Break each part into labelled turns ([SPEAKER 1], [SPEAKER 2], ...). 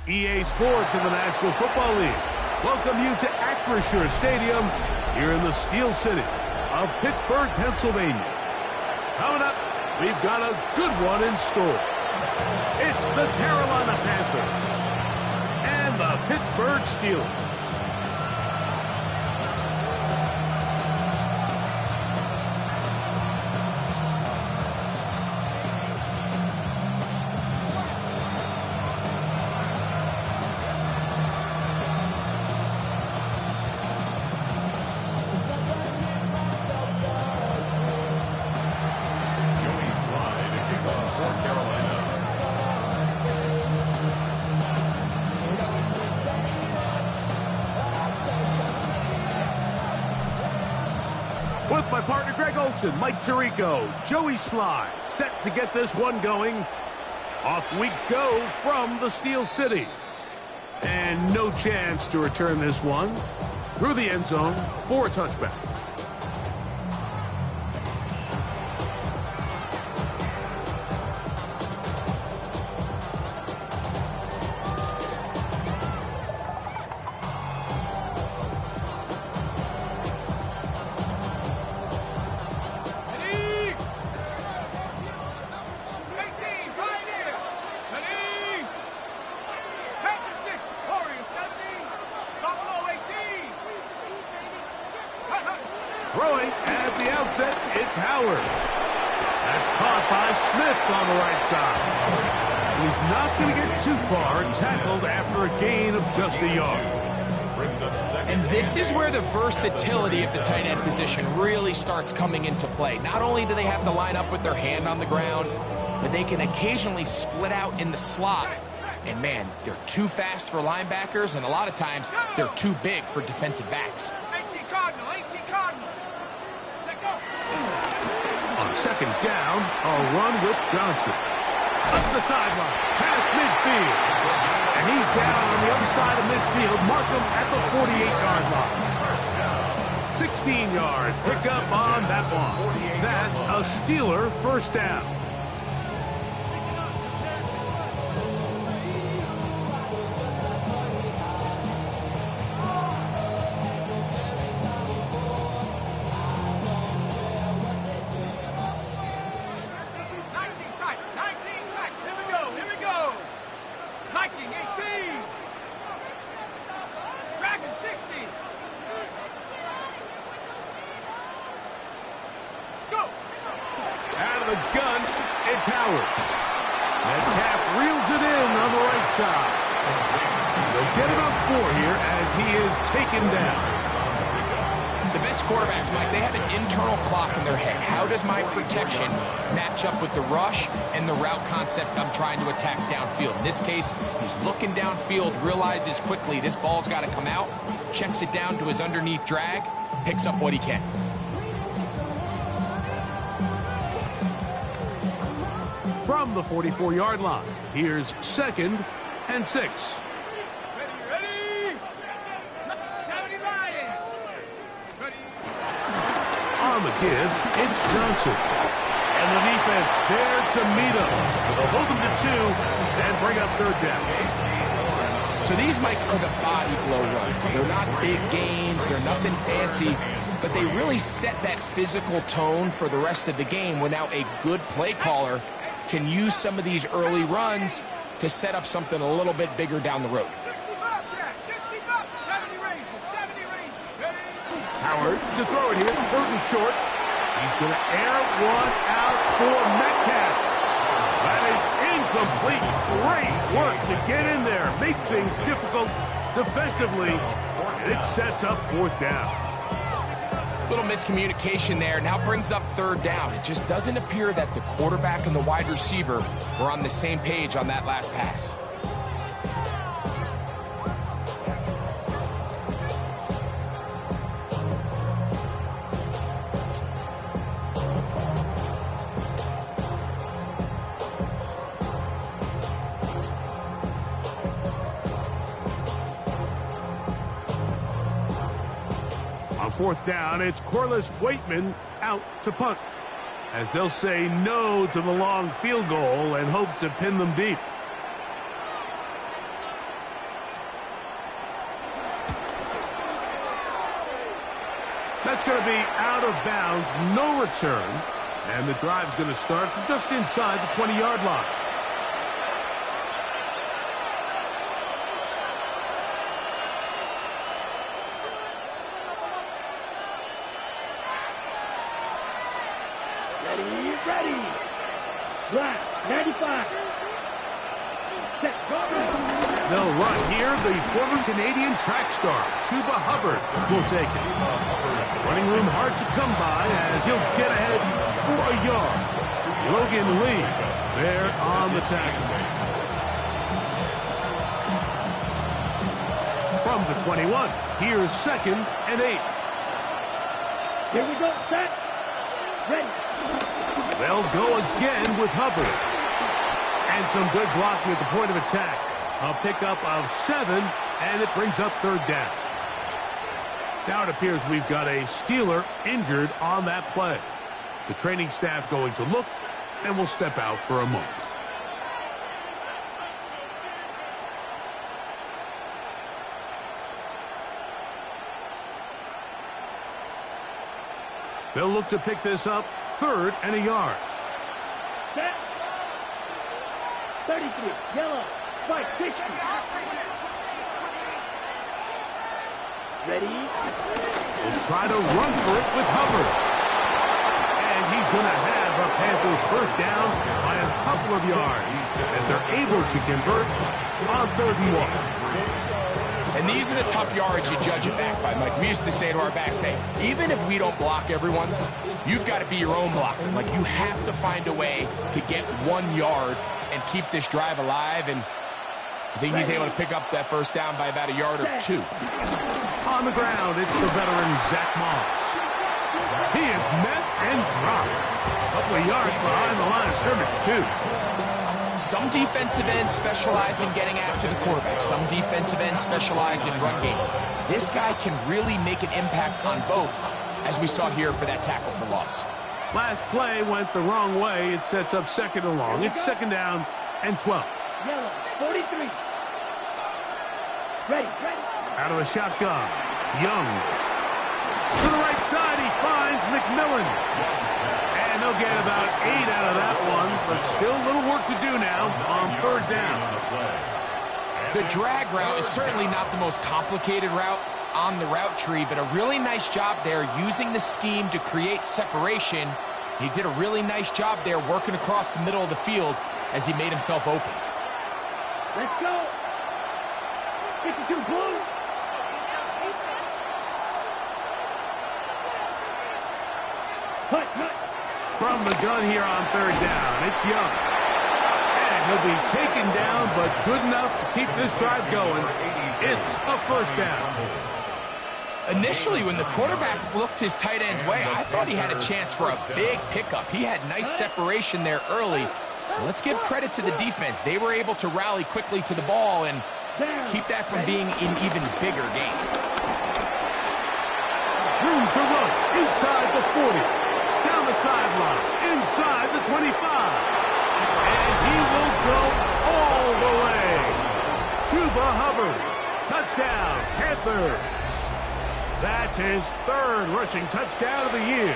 [SPEAKER 1] EA Sports in the National Football League welcome you to Acrisure Stadium here in the Steel City of Pittsburgh, Pennsylvania. Coming up, we've got a good one in store. It's the Carolina Panthers and the Pittsburgh Steelers. With my partner Greg Olson, Mike Tirico, Joey Sly, set to get this one going. Off we go from the Steel City. And no chance to return this one through the end zone for a touchback. Throwing at the outset, it's Howard. That's caught by Smith on the right side. He's not going to get too far, tackled after a gain of just a yard.
[SPEAKER 2] And this is where the versatility of the tight end position really starts coming into play. Not only do they have to line up with their hand on the ground, but they can occasionally split out in the slot. And man, they're too fast for linebackers, and a lot of times they're too big for defensive backs.
[SPEAKER 3] 18 Cardinal, 18 Cardinal.
[SPEAKER 1] On second down, a run with Johnson. Up the sideline, past midfield. And he's down on the other side of midfield. Mark him at the 48-yard line. 16-yard pickup on that one. That's a Steeler first down. Gun, it's Howard. Metcalf reels it in on the right side. They'll get about 4 here as he is taken down.
[SPEAKER 2] The best quarterbacks, Mike, they have an internal clock in their head. How does my protection match up with the rush and the route concept I'm trying to attack downfield? In this case, he's looking downfield, realizes quickly this ball's got to come out, checks it down to his underneath drag, picks up what he can.
[SPEAKER 1] From the 44-yard line, here's 2nd and 6.
[SPEAKER 3] Ready? 70 Lions.
[SPEAKER 1] On the give, it's Johnson. And the defense there to meet him. So they'll hold him to 2 and bring up 3rd down.
[SPEAKER 2] So these, Mike, are the body blow runs. They're not big gains. They're nothing fancy. But they really set that physical tone for the rest of the game when now a good play caller can use some of these early runs to set up something a little bit bigger down the road.
[SPEAKER 3] 60 Bobcat, 60 Bobcat, 70 Rangers. Ready?
[SPEAKER 1] Howard to throw it here, 3rd and short. He's going to air one out for Metcalf. That is incomplete. Great work to get in there, make things difficult defensively, and it sets up 4th down.
[SPEAKER 2] Little miscommunication there. Now brings up 3rd down. It just doesn't appear that the quarterback and the wide receiver were on the same page on that last pass.
[SPEAKER 1] On 4th down, it's Corliss Waitman out to punt, as they'll say no to the long field goal and hope to pin them deep. It's going to be out of bounds, no return. And the drive's going to start from just inside the 20-yard line.
[SPEAKER 3] Ready. Black, 95. Set, go.
[SPEAKER 1] They'll run here. The former Canadian track star, Chuba Hubbard, will take it. Running room hard to come by as he'll get ahead for a yard. Logan Lee there on the tackle. From the 21, here's 2nd and 8.
[SPEAKER 3] Here we go, set. Ready.
[SPEAKER 1] They'll go again with Hubbard. And some good blocking at the point of attack. A pickup of 7, and it brings up 3rd down. Now it appears we've got a Steeler injured on that play. The training staff going to look, and will step out for a moment. They'll look to pick this up, 3rd and a yard.
[SPEAKER 3] Set. 33, yellow, white, 60. Ready.
[SPEAKER 1] Will try to run for it with Hubbard. And he's going to have a Panthers 1st down by a couple of yards as they're able to convert on 3rd and 1.
[SPEAKER 2] And these are the tough yards you judge it back by, Mike. We used to say to our backs, hey, even if we don't block everyone, you've got to be your own blocker. Like, you have to find a way to get 1 yard and keep this drive alive. And I think he's able to pick up that 1st down by about a yard or 2.
[SPEAKER 1] On the ground, it's the veteran Zach Moss. He is met and dropped. A couple of yards behind the line of scrimmage, too.
[SPEAKER 2] Some defensive ends specialize in getting after the quarterback. Some defensive ends specialize in run game. This guy can really make an impact on both, as we saw here for that tackle for loss.
[SPEAKER 1] Last play went the wrong way. It sets up 2nd and long. It's 2nd down and 12.
[SPEAKER 3] Yellow, 43. Ready.
[SPEAKER 1] Out of the shotgun, Young. To the right side, he finds McMillan. And they'll get about 8 out of that one, but still a little work to do now on 3rd down.
[SPEAKER 2] The drag route is certainly not the most complicated route on the route tree, but a really nice job there using the scheme to create separation. He did a really nice job there working across the middle of the field as he made himself open.
[SPEAKER 3] Let's go. 52 blue. Hut.
[SPEAKER 1] From the gun here on 3rd down, it's Young. And he'll be taken down, but good enough to keep this drive going. It's a 1st down.
[SPEAKER 2] Initially, when the quarterback looked his tight end's way, I thought he had a chance for a big pickup. He had nice separation there early. Let's give credit to the defense. They were able to rally quickly to the ball and keep that from being an even bigger game.
[SPEAKER 1] Room to run inside the 40. Down the sideline, inside the 25. And he will go all the way. Chuba Hubbard, touchdown, Panthers. That's his 3rd rushing touchdown of the year.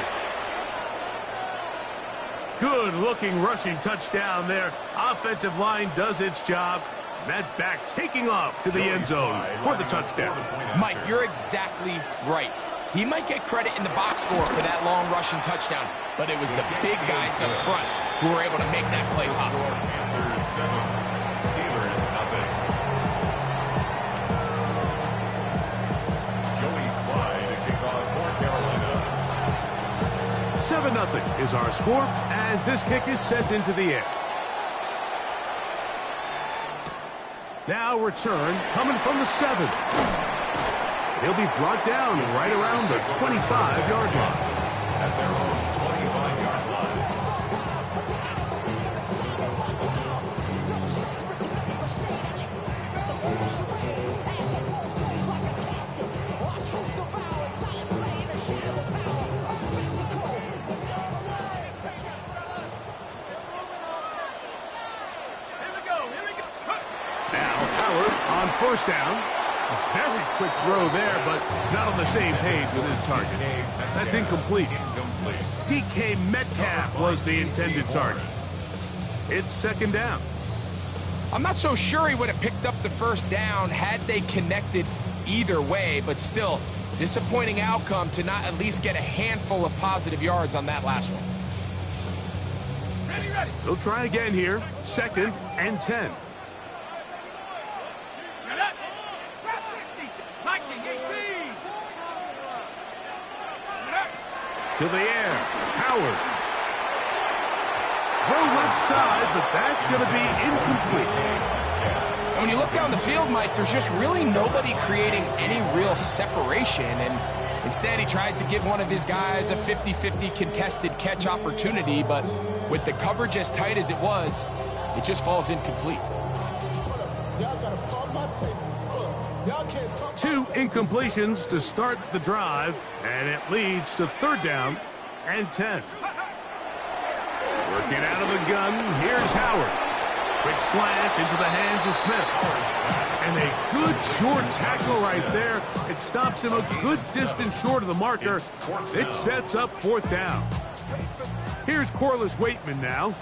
[SPEAKER 1] Good-looking rushing touchdown there. Offensive line does its job. That back taking off to the end zone for the touchdown.
[SPEAKER 2] Mike, you're exactly right. He might get credit in the box score for that long rushing touchdown, but it was the big guys up front who were able to make that play possible.
[SPEAKER 4] Panthers 7, Steelers nothing. Joey Slye to kick off for Carolina.
[SPEAKER 1] 7-0 is our score as this kick is sent into the air. Now return coming from the 7. He'll be brought down right around the 25-yard line.
[SPEAKER 4] At their own 25-yard line.
[SPEAKER 1] Now Howard on 1st down. A very quick throw there, but not on the same page with his target. That's incomplete. DK Metcalf was the intended target. It's second down.
[SPEAKER 2] I'm not so sure he would have picked up the first down had they connected either way, but still, disappointing outcome to not at least get a handful of positive yards on that last one.
[SPEAKER 3] Ready, ready.
[SPEAKER 1] They'll try again here. 2nd and 10.
[SPEAKER 3] Set up. Trap 60. Viking 18. Set up.
[SPEAKER 1] To the air. Howard. Throw left side, but that's going to be incomplete.
[SPEAKER 2] And when you look down the field, Mike, there's just really nobody creating any real separation, and instead he tries to give one of his guys a 50-50 contested catch opportunity, but with the coverage as tight as it was, it just falls incomplete.
[SPEAKER 1] 2 incompletions to start the drive, and it leads to 3rd down and 10. Working out of the gun, here's Howard. Quick slant into the hands of Smith. And a good short tackle right there. It stops him a good distance short of the marker. It sets up 4th down. Here's Corliss Waitman now,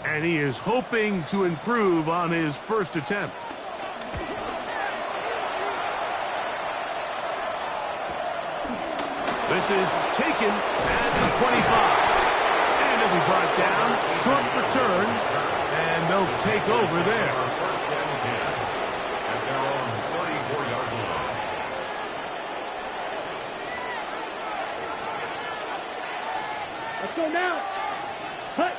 [SPEAKER 1] and he is hoping to improve on his first attempt. This is taken at the 25. And it'll be brought down. Short return. And they'll take over there.
[SPEAKER 4] First and 10 at their own 34-yard line.
[SPEAKER 3] Let's go now. Cut.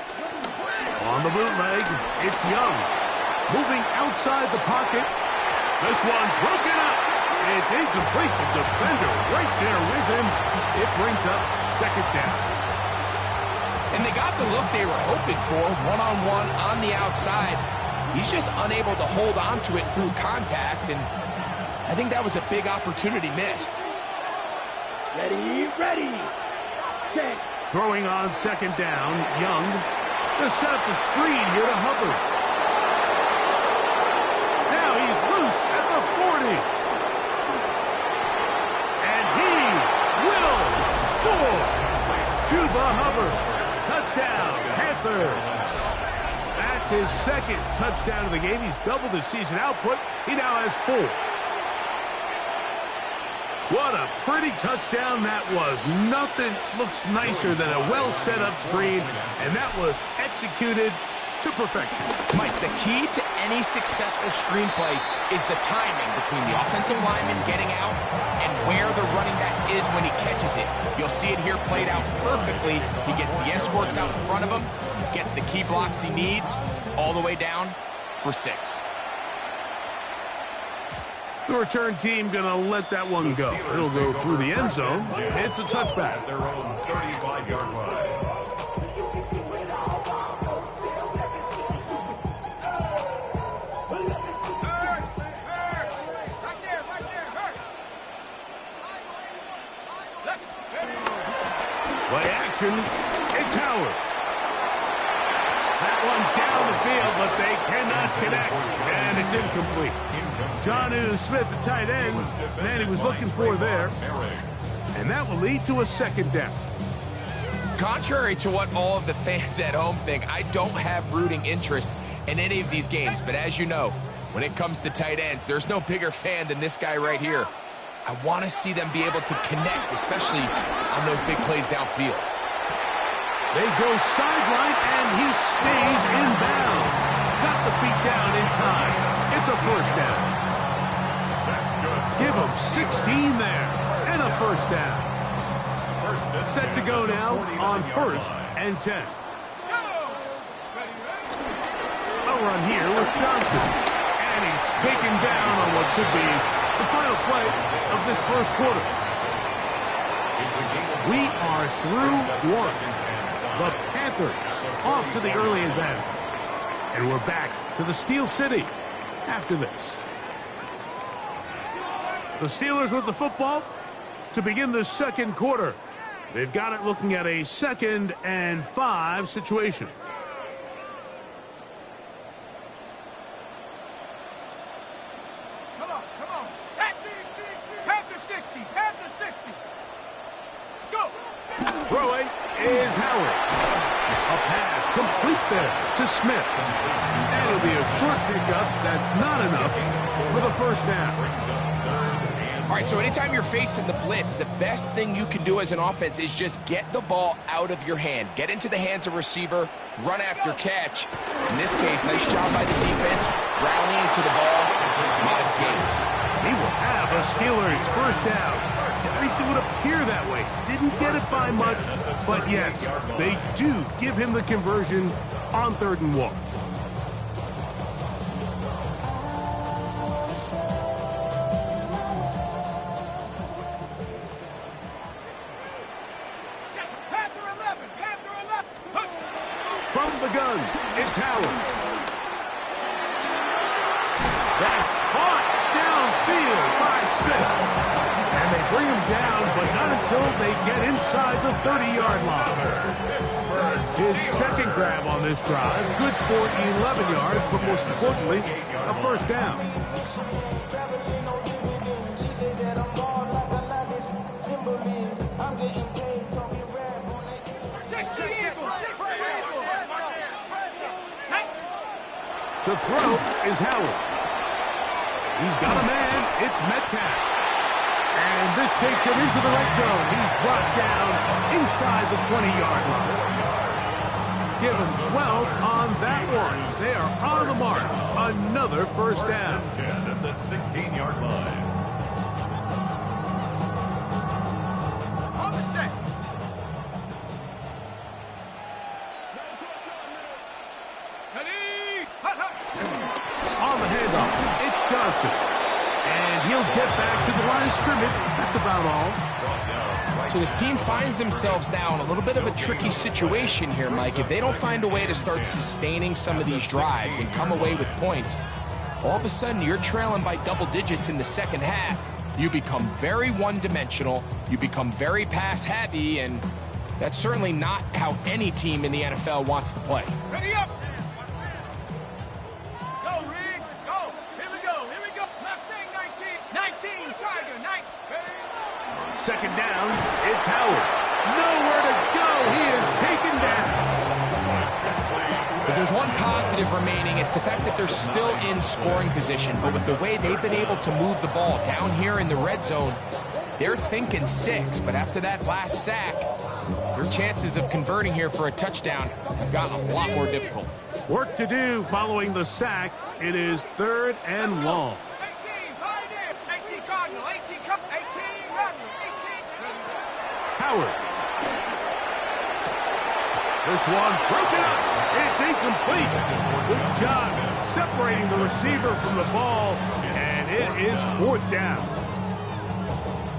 [SPEAKER 1] On the bootleg, it's Young. Moving outside the pocket. This one broken up. It's incomplete. The defender right there with him. It brings up 2nd down.
[SPEAKER 2] And they got the look they were hoping for, one-on-one on the outside. He's just unable to hold on to it through contact, and I think that was a big opportunity missed.
[SPEAKER 3] Ready, ready. Set.
[SPEAKER 1] Throwing on 2nd down, Young. To set up the screen here to Hubbard. Now he's loose at the 40. And he will score. Chuba Hubbard. Touchdown, Panthers. That's his 2nd touchdown of the game. He's doubled his season output. He now has 4. What a pretty touchdown that was. Nothing looks nicer than a well-set-up screen, and that was executed to perfection.
[SPEAKER 2] Mike, the key to any successful screenplay is the timing between the offensive lineman getting out and where the running back is when he catches it. You'll see it here played out perfectly. He gets the escorts out in front of him, gets the key blocks he needs, all the way down for 6.
[SPEAKER 1] The return team going to let that one go. It'll go through the end zone. It's a touchback.
[SPEAKER 4] At their own 35-yard line.
[SPEAKER 1] Play action, it's Howard. That one down the field, but they cannot connect, and it's incomplete. Jonnu Smith, the tight end, man he was looking for there. And that will lead to a 2nd down.
[SPEAKER 2] Contrary to what all of the fans at home think, I don't have rooting interest in any of these games, but as you know, when it comes to tight ends, there's no bigger fan than this guy right here. I want to see them be able to connect, especially on those big plays downfield.
[SPEAKER 1] They go sideline, and he stays in bounds. Got the feet down in time. It's a 1st down.
[SPEAKER 4] That's good.
[SPEAKER 1] Give him 16 there, and a 1st down. Set to go now on 1st and 10. A run here with Johnson. And he's taken down on what should be the final play of this 1st quarter. We are through 1. The Panthers off to the early advantage. And we're back to the Steel City after this. The Steelers with the football to begin the 2nd quarter. They've got it looking at a 2nd and 5 situation.
[SPEAKER 3] Come on, set me.
[SPEAKER 1] there to Smith. And it'll be a short pickup. That's not enough for the first down.
[SPEAKER 2] All right, so anytime you're facing the blitz, the best thing you can do as an offense is just get the ball out of your hand. Get into the hands of receiver, run after catch. In this case, nice job by the defense, rallying to the ball. Modest game.
[SPEAKER 1] He will have a Steelers first down. At least it would appear that way. Didn't get it by much, but yes, they do give him the conversion on 3rd and 1. From the gun, it's Howard. That's caught downfield by Smith. And they bring him down, but not until they get inside the 30-yard line. His second grab on this drive, good for 11 yards, but most importantly, a first down. To throw is Howard. He's got a man. It's Metcalf. And this takes him into the red zone. He's brought down inside the 20-yard line. Give him 12 on that one. They are on the march. Another first down.
[SPEAKER 4] 10 at the 16-yard line.
[SPEAKER 3] On the set.
[SPEAKER 1] On the handoff, it's Johnson. And he'll get back to the line of scrimmage. That's about all.
[SPEAKER 2] So this team finds themselves now in a little bit of a tricky situation here, Mike. If they don't find a way to start sustaining some of these drives and come away with points, all of a sudden you're trailing by double digits in the second half. You become very one-dimensional. You become very pass-heavy, and that's certainly not how any team in the NFL wants to play.
[SPEAKER 3] Ready up. Go, Rig. Go. Here we go. Here we go. Mustang 19. 19. Tiger. 19.
[SPEAKER 1] Second down, it's Howard. Nowhere to go. He is taken down.
[SPEAKER 2] If there's one positive remaining, it's the fact that they're still in scoring position. But with the way they've been able to move the ball down here in the red zone, they're thinking 6. But after that last sack, their chances of converting here for a touchdown have gotten a lot more difficult.
[SPEAKER 1] Work to do following the sack. It is 3rd and long.
[SPEAKER 3] 18. Pioneer. 18 Cardinal. 18 Cup. 18 Cardinal. 18.
[SPEAKER 1] Howard. This one broken up. It's incomplete. Good job separating the receiver from the ball, and it is 4th down.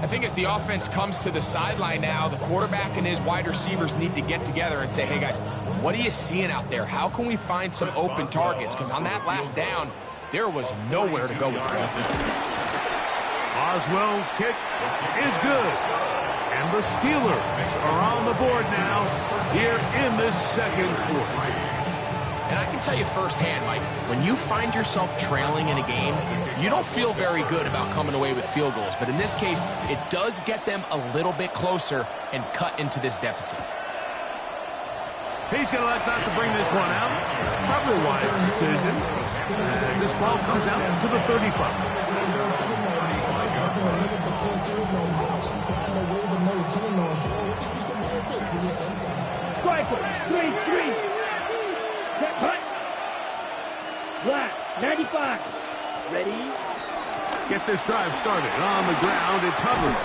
[SPEAKER 2] I think as the offense comes to the sideline now, the quarterback and his wide receivers need to get together and say, hey guys, what are you seeing out there? How can we find some open targets? Because on that last down, there was nowhere to go with the ball.
[SPEAKER 1] Oswell's kick is good. And the Steelers are on the board now here in this second quarter.
[SPEAKER 2] And I can tell you firsthand, Mike, when you find yourself trailing in a game, you don't feel very good about coming away with field goals. But in this case, it does get them a little bit closer and cut into this deficit.
[SPEAKER 1] He's going to elect not to bring this one out. Probably a wise decision as this ball comes out to the 35.
[SPEAKER 5] Striker, 3-3. Cut. Black, 95. Ready?
[SPEAKER 1] Get this drive started. On the ground, it's Hubbard.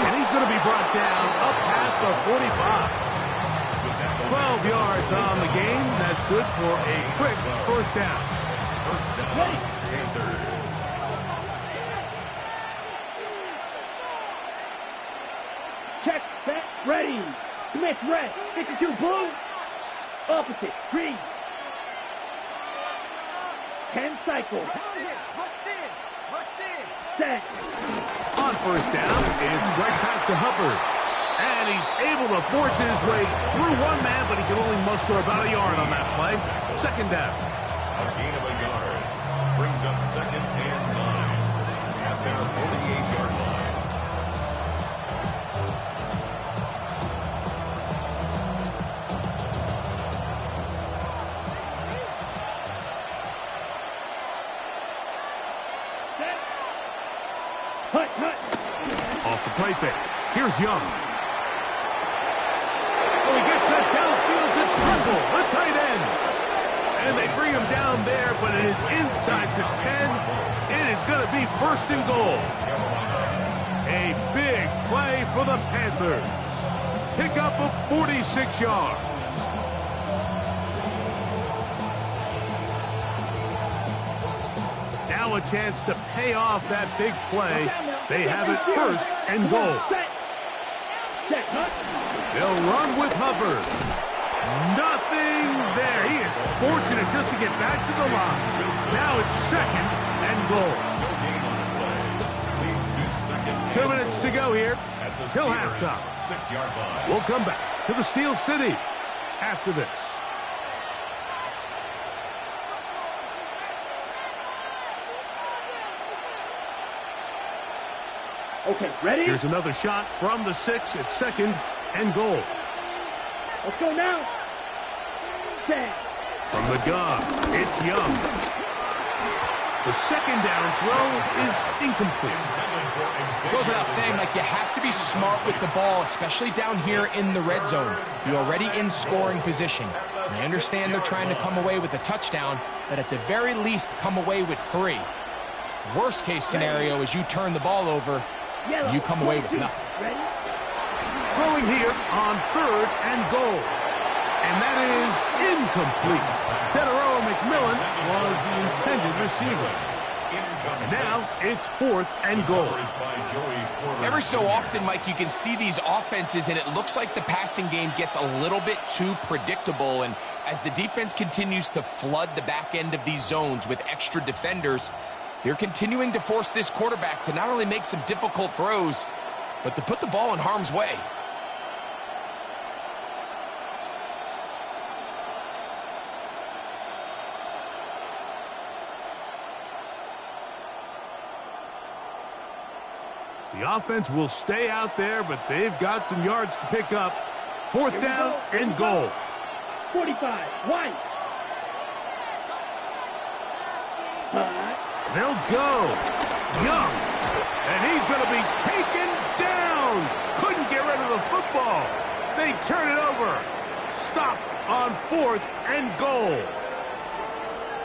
[SPEAKER 1] And he's going to be brought down up past the 45. 12 yards on the game. That's good for a quick first down.
[SPEAKER 4] First down, Panthers.
[SPEAKER 5] Check, set, ready. Smith, red. 52, blue. Opposite, green. 10 cycles. Set.
[SPEAKER 1] On first down, it's right back to Hubbard. And he's able to force his way through one man, but he can only muster about a yard on that play. Second down.
[SPEAKER 4] A gain of a yard brings up 2nd and 9 at their 48-yard line.
[SPEAKER 1] the play fake. Here's Young. Oh, he gets that downfield to Triple, the tight end. And they bring him down there, but it is inside to 10. It is going to be 1st and goal. A big play for the Panthers. Pickup of 46 yards. Now a chance to pay off that big play. They have it 1st and goal. They'll run with Hubbard. Nothing there. He is fortunate just to get back to the line. Now it's 2nd and goal. 2 minutes to go here till halftime.
[SPEAKER 4] 6-yard line.
[SPEAKER 1] We'll come back to the Steel City after this.
[SPEAKER 5] Okay, ready?
[SPEAKER 1] Here's another shot from the 6 at 2nd and goal.
[SPEAKER 5] Let's go now. Set.
[SPEAKER 1] From the gun, it's Young. The 2nd down throw is incomplete.
[SPEAKER 2] It goes without saying, like, you have to be smart with the ball, especially down here in the red zone. You're already in scoring position. And I understand they're trying to come away with a touchdown, but at the very least, come away with 3. Worst case scenario is you turn the ball over, and you come away with nothing.
[SPEAKER 5] Ready?
[SPEAKER 1] Throwing here on 3rd and goal. And that is incomplete. Tedero McMillan was the intended receiver. And now it's 4th and goal.
[SPEAKER 2] Every so often, Mike, you can see these offenses, and it looks like the passing game gets a little bit too predictable. And as the defense continues to flood the back end of these zones with extra defenders, they're continuing to force this quarterback to not only make some difficult throws, but to put the ball in harm's way.
[SPEAKER 1] The offense will stay out there, but they've got some yards to pick up. 4th down and goal.
[SPEAKER 5] 45, White.
[SPEAKER 1] They'll go. Young. And he's going to be taken down. Couldn't get rid of the football. They turn it over. Stopped on 4th and goal.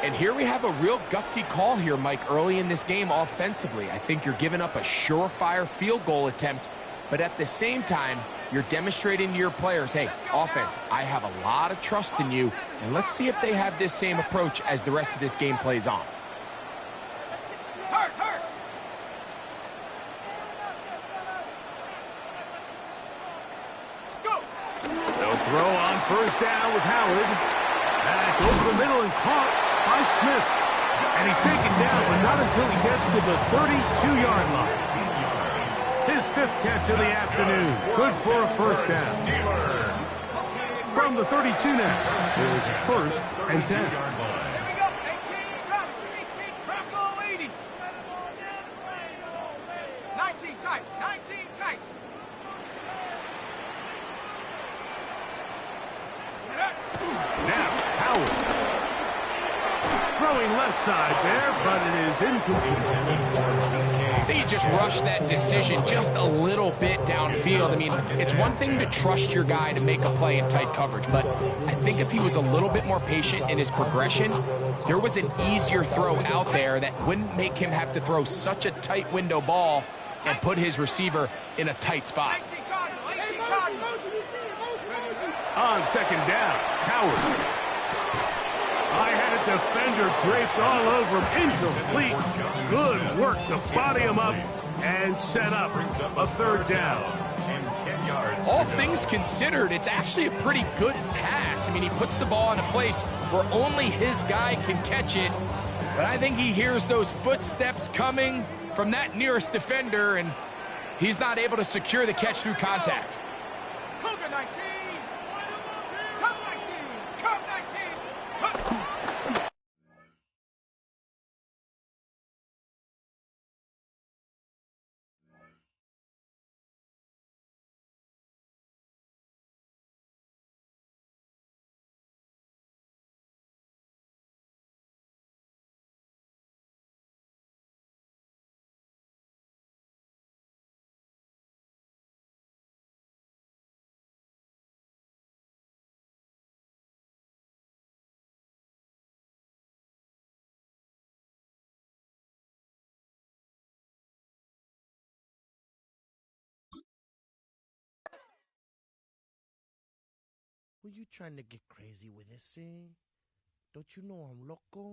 [SPEAKER 2] And here we have a real gutsy call here, Mike, early in this game offensively. I think you're giving up a surefire field goal attempt, but at the same time, you're demonstrating to your players, hey, offense, I have a lot of trust in you, and let's see if they have this same approach as the rest of this game plays on.
[SPEAKER 1] They'll throw on 1st down with Howard. That's over the middle and caught by Smith. And he's taken down, but not until he gets to the 32-yard line. His 5th catch of the afternoon. Good for a 1st down. From the 32 now, is 1st and 10.
[SPEAKER 3] Here we go. 18, Bronco 80. 19 tight. 19 tight.
[SPEAKER 1] Now, Howard. Throwing left side there, but it is incomplete.
[SPEAKER 2] I think he just rushed that decision just a little bit downfield. I mean, it's one thing to trust your guy to make a play in tight coverage, but I think if he was a little bit more patient in his progression, there was an easier throw out there that wouldn't make him have to throw such a tight window ball and put his receiver in a tight spot.
[SPEAKER 3] 18 Cardinal.
[SPEAKER 1] On 2nd down, Howard. I had a defender draped all over him. Incomplete. Good work to body him up and set up a 3rd down.
[SPEAKER 2] All things considered, it's actually a pretty good pass. I mean, he puts the ball in a place where only his guy can catch it. But I think he hears those footsteps coming from that nearest defender, and he's not able to secure the catch through contact.
[SPEAKER 3] Cougar 19.
[SPEAKER 6] Were you trying to get crazy with this, eh? Don't you know I'm loco?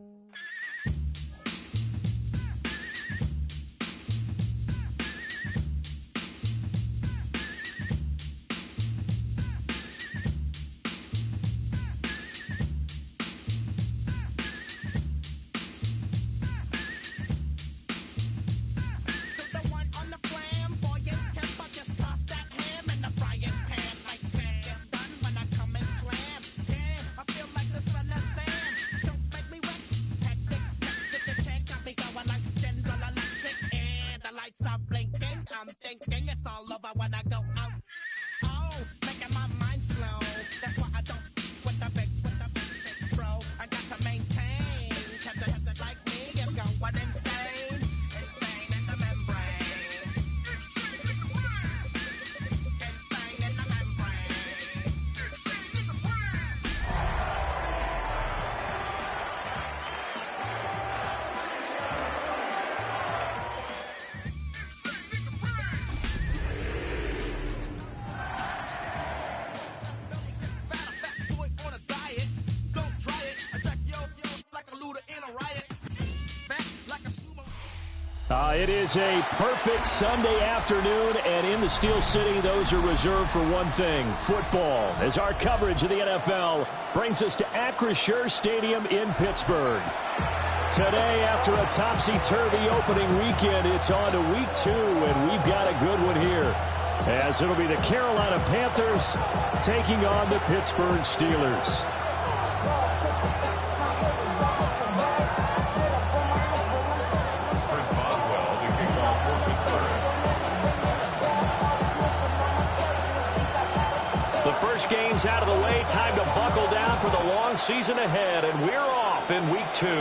[SPEAKER 7] I'm thinking it's all over when I go out. Oh, making my mind slow. That's why I don't with the big bro. I got to maintain. Cause it like me is going insane. Insane in the membrane. Insane in the membrane.
[SPEAKER 8] It is a perfect Sunday afternoon, and in the Steel City, those are reserved for one thing, football, as our coverage of the NFL brings us to Acrisure Stadium in Pittsburgh. Today, after a topsy-turvy opening weekend, it's on to week 2, and we've got a good one here, as it'll be the Carolina Panthers taking on the Pittsburgh Steelers. First game's out of the way. Time to buckle down for the long season ahead, and we're off in week 2. And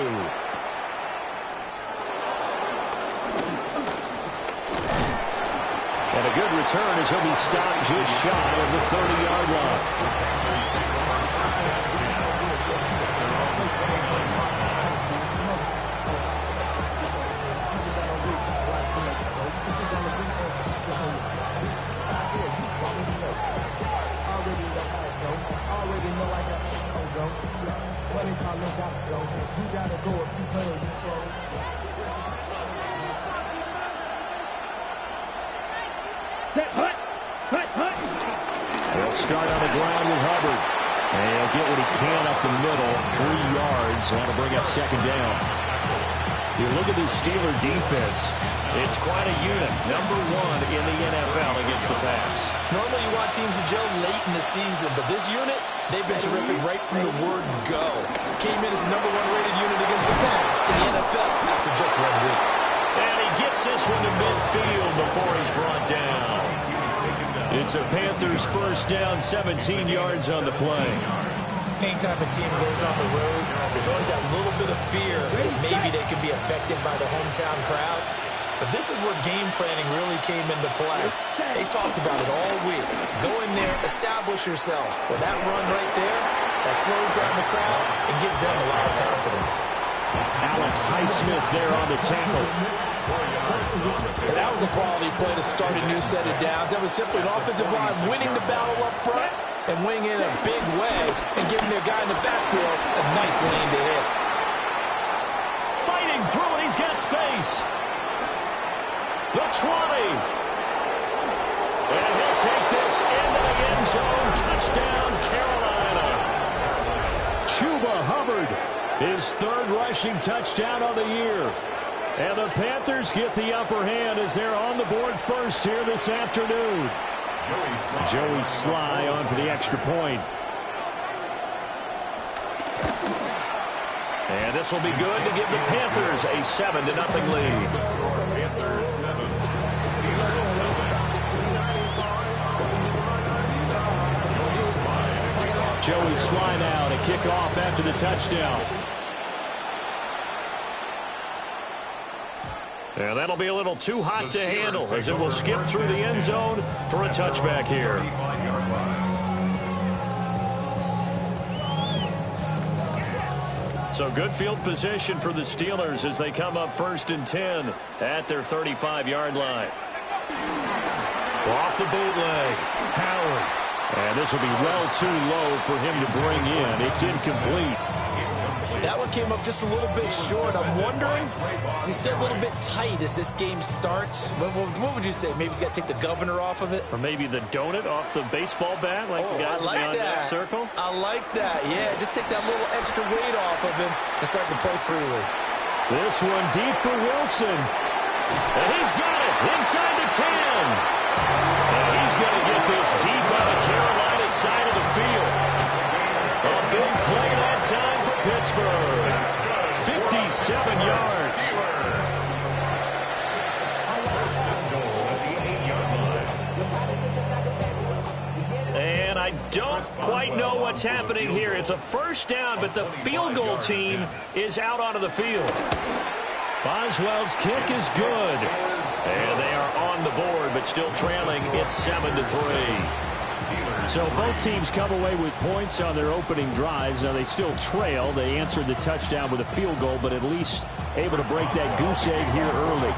[SPEAKER 8] a good return as he'll be stopped just shy of the 30-yard line. They'll start on the ground with Hubbard. And he'll get what he can up the middle, 3 yards. That'll bring up second down. You look at this Steeler defense. It's quite a unit. Number 1 in the NFL against the pass.
[SPEAKER 9] Normally you want teams to gel late in the season, but this unit, they've been terrific right from the word go. Came in as the number 1 rated unit against the pass in the NFL after just 1 week.
[SPEAKER 8] And he gets this one to midfield before he's brought down. It's a Panthers first down, 17 yards on the play.
[SPEAKER 9] Anytime a team goes on the road, there's always that little bit of fear that maybe they could be affected by the hometown crowd. But this is where game planning really came into play. They talked about it all week. Go in there, establish yourselves. Well, that run right there, that slows down the crowd and gives them a lot of confidence.
[SPEAKER 8] Alex Highsmith there on the tackle.
[SPEAKER 10] And that was a quality play to start a new set of downs. That was simply an offensive line winning the battle up front and winning in a big way and giving their guy in the backfield a nice lane to hit.
[SPEAKER 8] Fighting through it, he's got space. The 20. And he'll take this into the end zone. Touchdown, Carolina. Chuba Hubbard, his 3rd rushing touchdown of the year. And the Panthers get the upper hand as they're on the board first here this afternoon. Joey Sly on for the extra point. And this will be good to give the Panthers a 7-0 lead.
[SPEAKER 4] Panthers 7.
[SPEAKER 8] Joey Sly now to kick off after the touchdown. And that'll be a little too hot to handle as it will skip through the end zone for a touchback here. So good field position for the Steelers as they come up 1st and 10 at their 35-yard line. Off the bootleg, Howard. And this will be well too low for him to bring in. It's incomplete.
[SPEAKER 9] That one came up just a little bit short. I'm wondering, is he still a little bit tight as this game starts? What would you say? Maybe he's got to take the governor off of it?
[SPEAKER 8] Or maybe the donut off the baseball bat like the guys in the circle?
[SPEAKER 9] I like that. Yeah, just take that little extra weight off of him and start to play freely.
[SPEAKER 8] This one deep for Wilson. And he's got it inside the 10. And he's going to get this deep on the Carolina side of the field. A big play that time for Pittsburgh. 57 yards. And I don't quite know what's happening here. It's a first down, but the field goal team is out onto the field. Boswell's kick is good. And they are on the board, but still trailing. It's 7-3. So both teams come away with points on their opening drives. Now they still trail. They answered the touchdown with a field goal, but at least able to break that goose egg here early.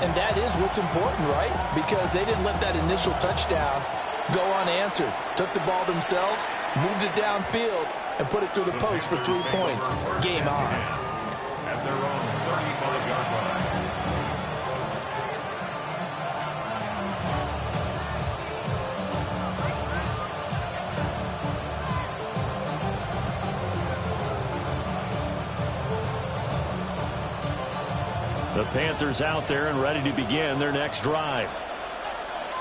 [SPEAKER 9] And that is what's important, right? Because they didn't let that initial touchdown go unanswered. Took the ball themselves, moved it downfield, and put it through the post for 3 points. Game on.
[SPEAKER 4] At their own 35-yard line.
[SPEAKER 8] The Panthers out there and ready to begin their next drive.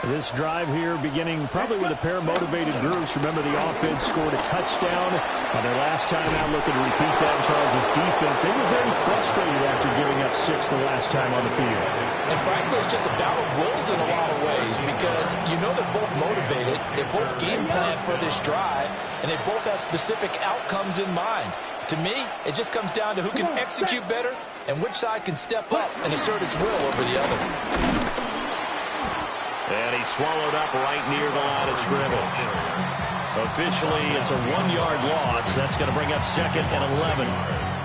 [SPEAKER 8] This drive here beginning probably with a pair of motivated groups. Remember, the offense scored a touchdown on their last time out, looking to repeat that in Charles' defense. They were very frustrated after giving up 6 the last time on the field.
[SPEAKER 9] And frankly, it's just a battle of wills in a lot of ways because you know they're both motivated. They both game plan for this drive, and they both have specific outcomes in mind. To me, it just comes down to who can execute better and which side can step up and assert its will over the other.
[SPEAKER 8] And he swallowed up right near the line of scrimmage. Officially, it's a 1-yard loss. That's going to bring up 2nd and 11.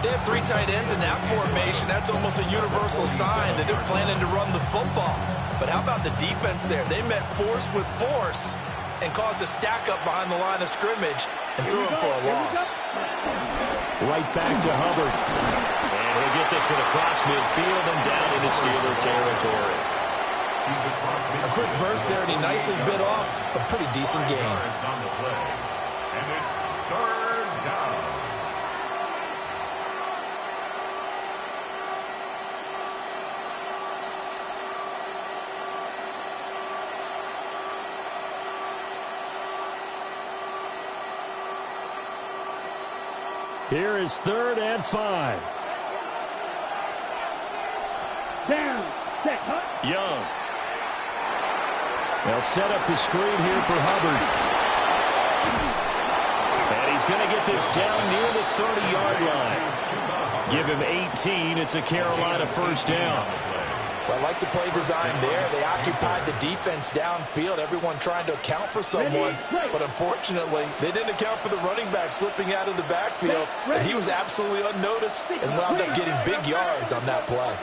[SPEAKER 9] They have 3 tight ends in that formation. That's almost a universal sign that they're planning to run the football. But how about the defense there? They met force with force and caused a stack up behind the line of scrimmage and threw him for a loss.
[SPEAKER 8] Right back to Hubbard. And he'll get this one across midfield and down into Steeler territory.
[SPEAKER 9] A quick burst there, and he nicely bit off a pretty decent gain.
[SPEAKER 4] On the play. And it's 3rd down.
[SPEAKER 8] Here is 3rd and 5.
[SPEAKER 5] Down. Set. Hut.
[SPEAKER 8] Young. They'll set up the screen here for Hubbard. And he's going to get this down near the 30-yard line. Give him 18. It's a Carolina first down.
[SPEAKER 9] Well, I like the play design there. They occupied the defense downfield, everyone trying to account for someone. But unfortunately, they didn't account for the running back slipping out of the backfield. And he was absolutely unnoticed and wound up getting big yards on that play.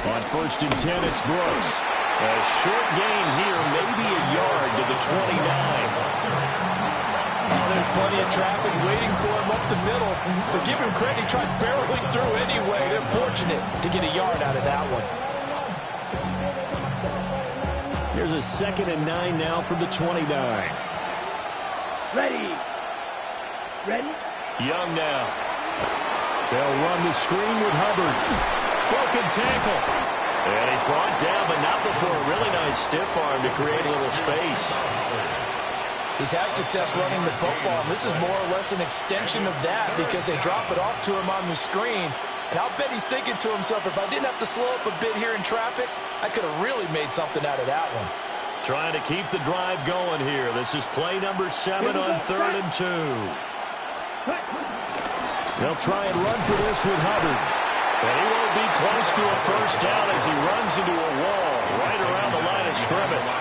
[SPEAKER 8] On 1st and 10, it's Brooks. A short gain here, maybe a yard to the 29.
[SPEAKER 9] Oh, there's plenty of traffic waiting for him up the middle. But give him credit, he tried barreling through anyway. They're fortunate to get a yard out of that one.
[SPEAKER 8] Here's a 2nd and 9 now from the 29.
[SPEAKER 5] Ready. Ready.
[SPEAKER 8] Young now. They'll run the screen with Hubbard. Broken tackle. And he's brought down, but not before a really nice stiff arm to create a little space.
[SPEAKER 9] He's had success running the football, and this is more or less an extension of that because they drop it off to him on the screen. And I'll bet he's thinking to himself, if I didn't have to slow up a bit here in traffic, I could have really made something out of that one.
[SPEAKER 8] Trying to keep the drive going here. This is play number 7 on 3rd and 2. They'll try and run for this with Hubbard. And he won't be close to a first down as he runs into a wall right around the line of scrimmage.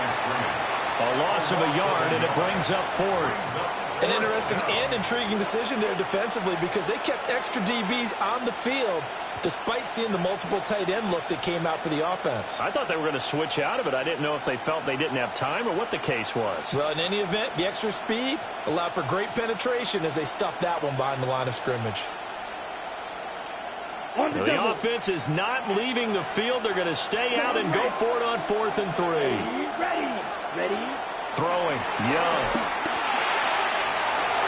[SPEAKER 8] A loss of a yard, and it brings up 4th.
[SPEAKER 9] An interesting and intriguing decision there defensively because they kept extra DBs on the field despite seeing the multiple tight end look that came out for the offense.
[SPEAKER 8] I thought they were going to switch out of it. I didn't know if they felt they didn't have time or what the case was.
[SPEAKER 9] Well, in any event, the extra speed allowed for great penetration as they stuffed that one behind the line of scrimmage.
[SPEAKER 8] The offense is not leaving the field. They're going to stay out and go for it on 4th and 3.
[SPEAKER 5] Ready.
[SPEAKER 8] Throwing. Young.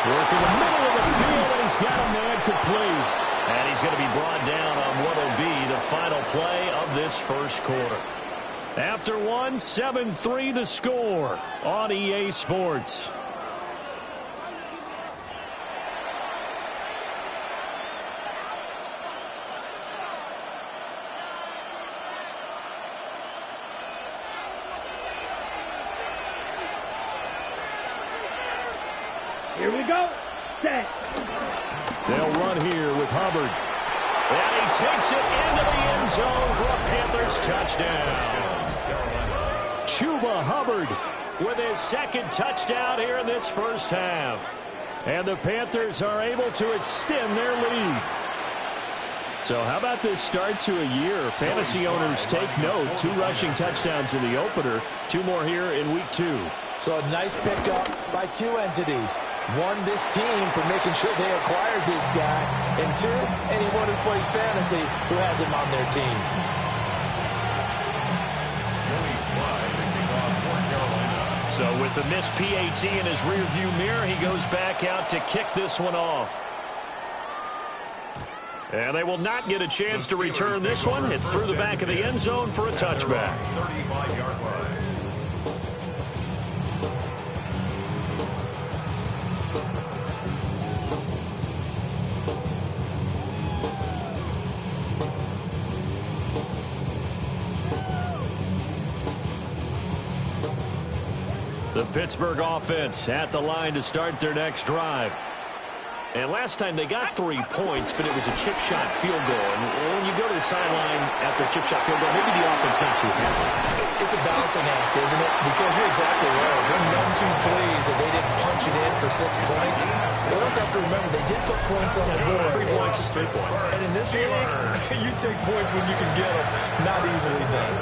[SPEAKER 8] Working the middle of the field, and he's got a man complete. And he's going to be brought down on what will be the final play of this first quarter. After 7-3 the score on EA Sports.
[SPEAKER 5] Here we go. Set.
[SPEAKER 8] They'll run here with Hubbard. And he takes it into the end zone for a Panthers touchdown. Chuba Hubbard with his second touchdown here in this first half. And the Panthers are able to extend their lead. So how about this start to a year? Fantasy owners take note. 2 rushing touchdowns in the opener. 2 more here in week 2.
[SPEAKER 9] So a nice pickup by 2 entities. 1, this team for making sure they acquired this guy. And 2, anyone who plays fantasy who has him on their team.
[SPEAKER 8] So with the missed PAT in his rearview mirror, he goes back out to kick this one off. And they will not get a chance to return this one. It's through the back of the end zone for a touchback.
[SPEAKER 4] 35-yard line.
[SPEAKER 8] The Pittsburgh offense at the line to start their next drive. And last time they got 3 points, but it was a chip shot field goal. And when you go to the sideline after a chip shot field goal, maybe the offense not too happy.
[SPEAKER 9] It's a balancing act, isn't it? Because you're exactly right. They're none too pleased that they didn't punch it in for 6 points. But we also have to remember they did put points on the board.
[SPEAKER 8] 3 points is 3 points.
[SPEAKER 9] And in this league, you take points when you can get them. Not easily done.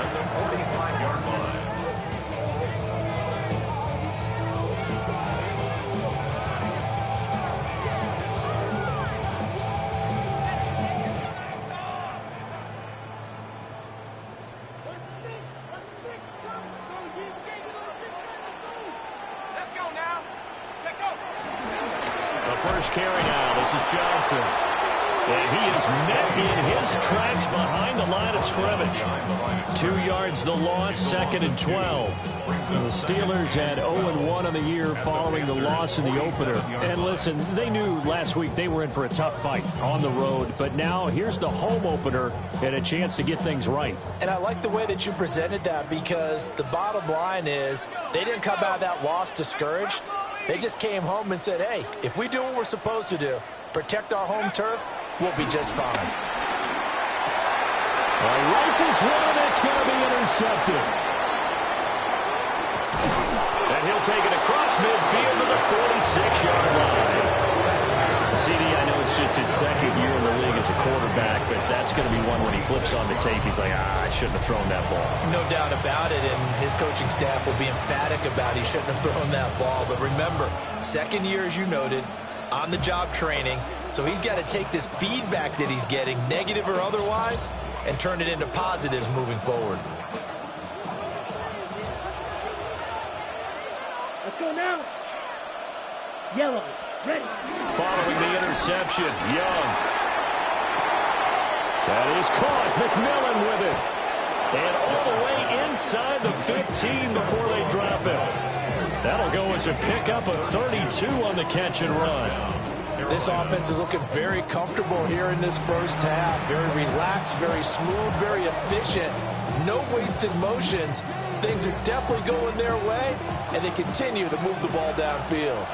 [SPEAKER 8] First carry now. This is Johnson. And he is met in his tracks behind the line of scrimmage. 2 yards the loss, 2nd and 12. The Steelers had 0-1 on the year following the loss in the opener. And listen, they knew last week they were in for a tough fight on the road. But now here's the home opener and a chance to get things right.
[SPEAKER 9] And I like the way that you presented that because the bottom line is they didn't come out of that loss discouraged. They just came home and said, hey, if we do what we're supposed to do, protect our home turf, we'll be just fine.
[SPEAKER 8] Rifles one, that's going to be intercepted. And he'll take it across midfield to the 46-yard line. CD, I know it's just his 2nd year in the league as a quarterback, but that's going to be one when he flips on the tape. He's like, I shouldn't have thrown that ball.
[SPEAKER 9] No doubt about it, and his coaching staff will be emphatic about he shouldn't have thrown that ball. But remember, 2nd year, as you noted, on-the-job training, so he's got to take this feedback that he's getting, negative or otherwise, and turn it into positives moving forward.
[SPEAKER 5] Let's go now. Yellow. Ready.
[SPEAKER 8] Following the interception, Young. That is caught. McMillan with it. And all the way inside the 15 before they drop it. That'll go as a pickup of 32 on the catch and run.
[SPEAKER 10] This offense is looking very comfortable here in this first half. Very relaxed, very smooth, very efficient. No wasted motions. Things are definitely going their way, and they continue to move the ball downfield.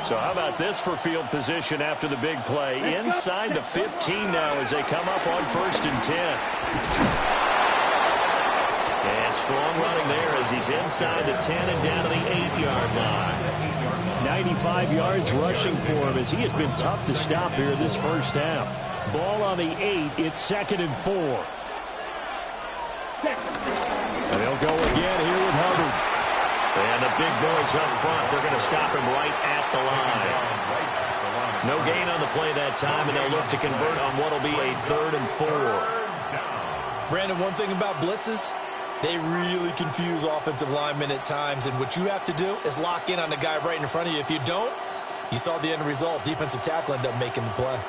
[SPEAKER 8] So how about this for field position after the big play? Inside the 15 now as they come up on 1st and 10. And strong running there as he's inside the 10 and down to the 8-yard line. 95 yards rushing for him as he has been tough to stop here this first half. Ball on the 8. It's 2nd and 4. And they'll go again here with Hubbard. And the big boys up front, they're going to stop him right at the line. No gain on the play that time, and they'll look to convert on what will be a 3rd and 4.
[SPEAKER 9] Brandon, one thing about blitzes, they really confuse offensive linemen at times, and what you have to do is lock in on the guy right in front of you. If you don't, you saw the end result. Defensive tackle ended up making the play.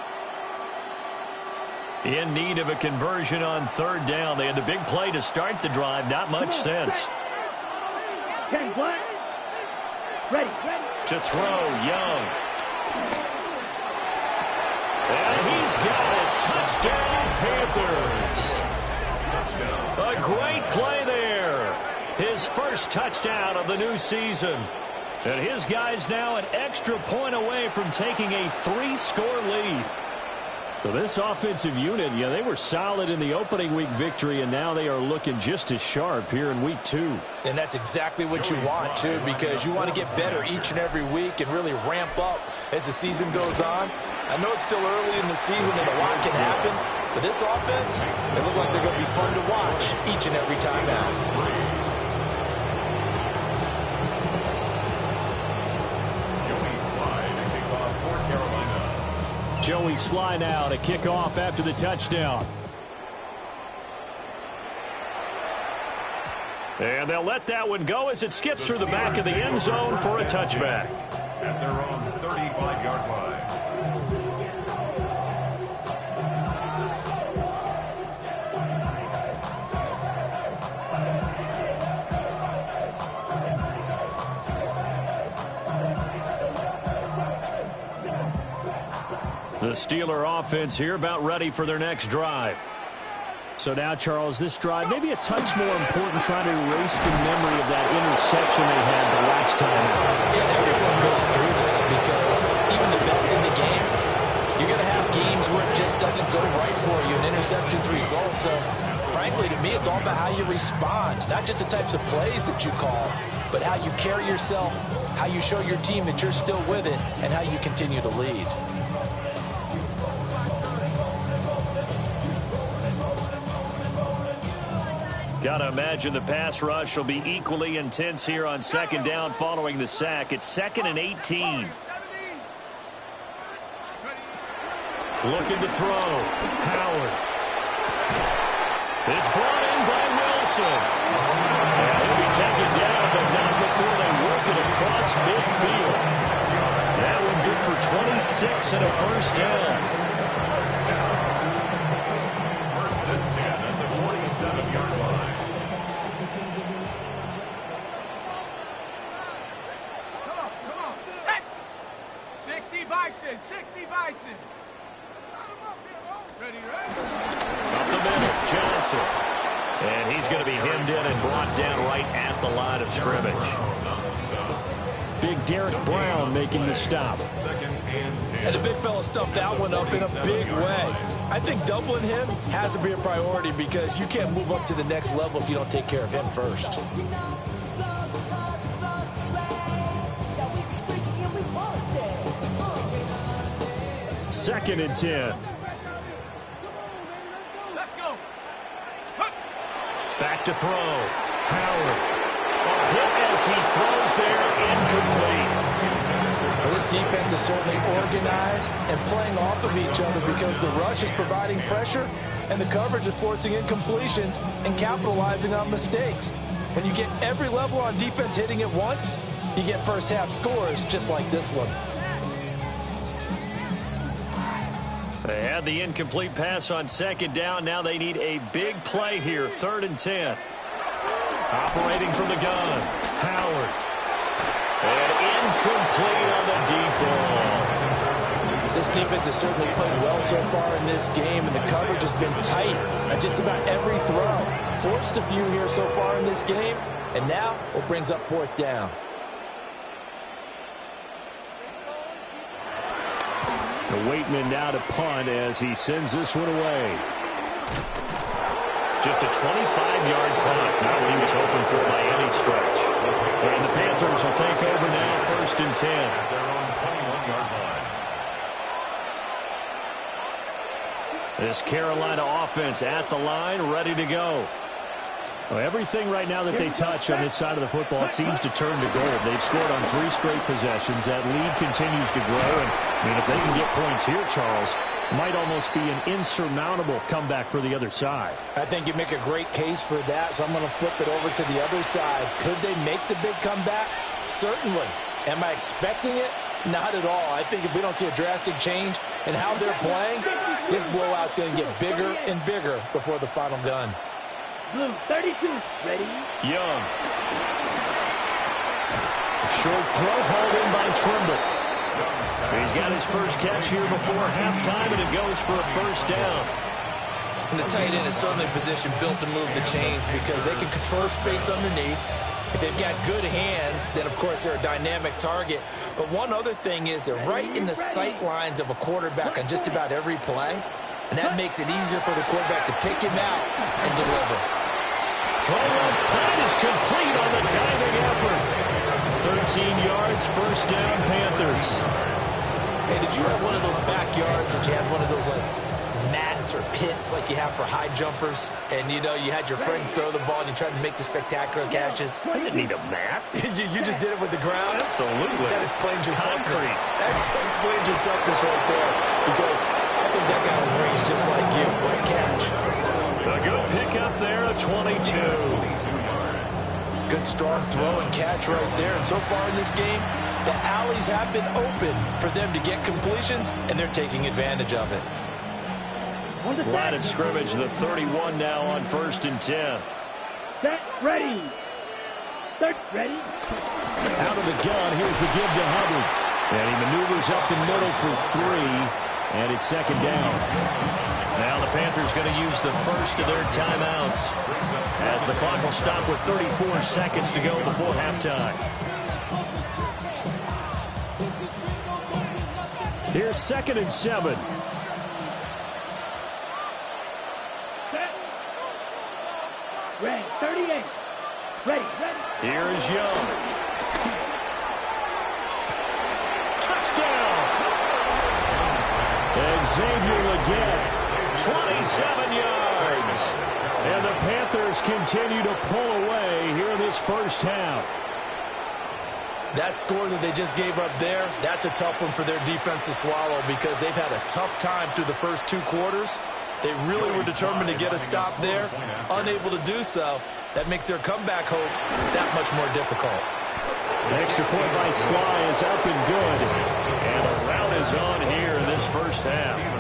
[SPEAKER 8] In need of a conversion on 3rd down. They had the big play to start the drive. Not much sense.
[SPEAKER 5] Ready.
[SPEAKER 8] To throw, Young. And he's got it. Touchdown, Panthers. A great play there. His first touchdown of the new season. And his guys now an extra point away from taking a 3-score lead. So this offensive unit, yeah, they were solid in the opening week victory, and now they are looking just as sharp here in week 2.
[SPEAKER 9] And that's exactly what you want, too, because you want to get better each and every week and really ramp up as the season goes on. I know it's still early in the season and a lot can happen, but this offense, they look like they're going to be fun to watch each and every time out.
[SPEAKER 8] Joey Sly now to kick off after the touchdown. And they'll let that one go as it skips through the back of the end zone for a touchback.
[SPEAKER 4] At their own 35-yard line.
[SPEAKER 8] The Steeler offense here about ready for their next drive. So now, Charles, this drive maybe a touch more important, trying to erase the memory of that interception they had the last time.
[SPEAKER 9] Yeah, everyone goes through this because even the best in the game, you're going to have games where it just doesn't go right for you, and interceptions result. So, frankly, to me, it's all about how you respond, not just the types of plays that you call, but how you carry yourself, how you show your team that you're still with it, and how you continue to lead.
[SPEAKER 8] Got to imagine the pass rush will be equally intense here on 2nd down following the sack. It's 2nd and 18. Looking to throw. Howard. It's brought in by Wilson. And he'll be taken down, but not before they work it across midfield. That one good for 26 and a first down.
[SPEAKER 4] First and 10 at the 47-yard line.
[SPEAKER 3] Come on, set! 60 Bison. Ready?
[SPEAKER 8] Up the middle, Johnson. And he's going to be hemmed in and brought down right at the line of scrimmage. Big Derek Brown making the stop.
[SPEAKER 9] And the big fella stuffed that one up in a big way. I think doubling him has to be a priority because you can't move up to the next level if you don't take care of him first.
[SPEAKER 8] Second and 10.
[SPEAKER 3] Let's go.
[SPEAKER 8] Back to throw. Howard. A hit as he throws there, incomplete.
[SPEAKER 9] Well, this defense is certainly organized and playing off of each other because the rush is providing pressure and the coverage is forcing incompletions and capitalizing on mistakes. When you get every level on defense hitting at once, you get first half scores just like this one.
[SPEAKER 8] They had the incomplete pass on 2nd down. Now they need a big play here. 3rd and 10. Operating from the gun. Howard. And incomplete on the deep ball.
[SPEAKER 9] This defense has certainly played well so far in this game, and the coverage has been tight at just about every throw. Forced a few here so far in this game, and now it brings up 4th down.
[SPEAKER 8] The Waitman now to punt as he sends this one away. Just a 25-yard punt. Not what he was hoping for by any stretch. And the Panthers will take over now, 1st and 10.
[SPEAKER 4] At their own 21-yard line.
[SPEAKER 8] This Carolina offense at the line, ready to go. Well, everything right now that they touch on this side of the football, it seems to turn to gold. They've scored on 3 straight possessions. That lead continues to grow. And, I mean, if they can get points here, Charles, might almost be an insurmountable comeback for the other side.
[SPEAKER 10] I think you make a great case for that, so I'm going to flip it over to the other side. Could they make the big comeback? Certainly. Am I expecting it? Not at all. I think if we don't see a drastic change in how they're playing, this blowout's going to get bigger and bigger before the final gun.
[SPEAKER 5] Blue 32, ready?
[SPEAKER 8] Young. Short throw hauled in by Trimble. He's got his first catch here before halftime, and it goes for a 1st down.
[SPEAKER 9] And the tight end is certainly a position built to move the chains because they can control space underneath. If they've got good hands, then, of course, they're a dynamic target. But one other thing is they're right in the sight lines of a quarterback on just about every play, and that makes it easier for the quarterback to pick him out and deliver.
[SPEAKER 8] Throw left side is complete on the diving effort. 13 yards, 1st down, Panthers.
[SPEAKER 9] Hey, did you have one of those backyards that you had one of those, like, mats or pits like you have for high jumpers? And, you know, you had your friends throw the ball and you tried to make the spectacular catches?
[SPEAKER 8] I didn't need a mat.
[SPEAKER 9] you just did it with the ground?
[SPEAKER 8] Absolutely.
[SPEAKER 9] That explains your
[SPEAKER 8] Concrete.
[SPEAKER 9] toughness. That explains your toughness right there. Because I think that guy was ranged just like you. What a catch.
[SPEAKER 8] A good pickup there, a 22.
[SPEAKER 10] Good strong throw and catch right there. And so far in this game, the alleys have been open for them to get completions, and they're taking advantage of it.
[SPEAKER 8] Line of scrimmage, the 31 now on 1st and 10.
[SPEAKER 5] Set, ready. Start, ready.
[SPEAKER 8] Out of the gun, here's the give to Hubbard. And he maneuvers up the middle for 3, and it's 2nd down. Now the Panthers going to use the first of their timeouts as the clock will stop with 34 seconds to go before halftime. Here's 2nd and 7.
[SPEAKER 5] Set. Ready, 38. Ready.
[SPEAKER 8] Here is Young. Touchdown! Xavier Legette. 27 yards. And the Panthers continue to pull away here in this 1st half.
[SPEAKER 10] That score that they just gave up there, that's a tough one for their defense to swallow because they've had a tough time through the first 2 quarters. They really were determined to get a stop there, unable to do so. That makes their comeback hopes that much more difficult.
[SPEAKER 8] The extra point by Sly is up and good. And a rout is on here in this 1st half.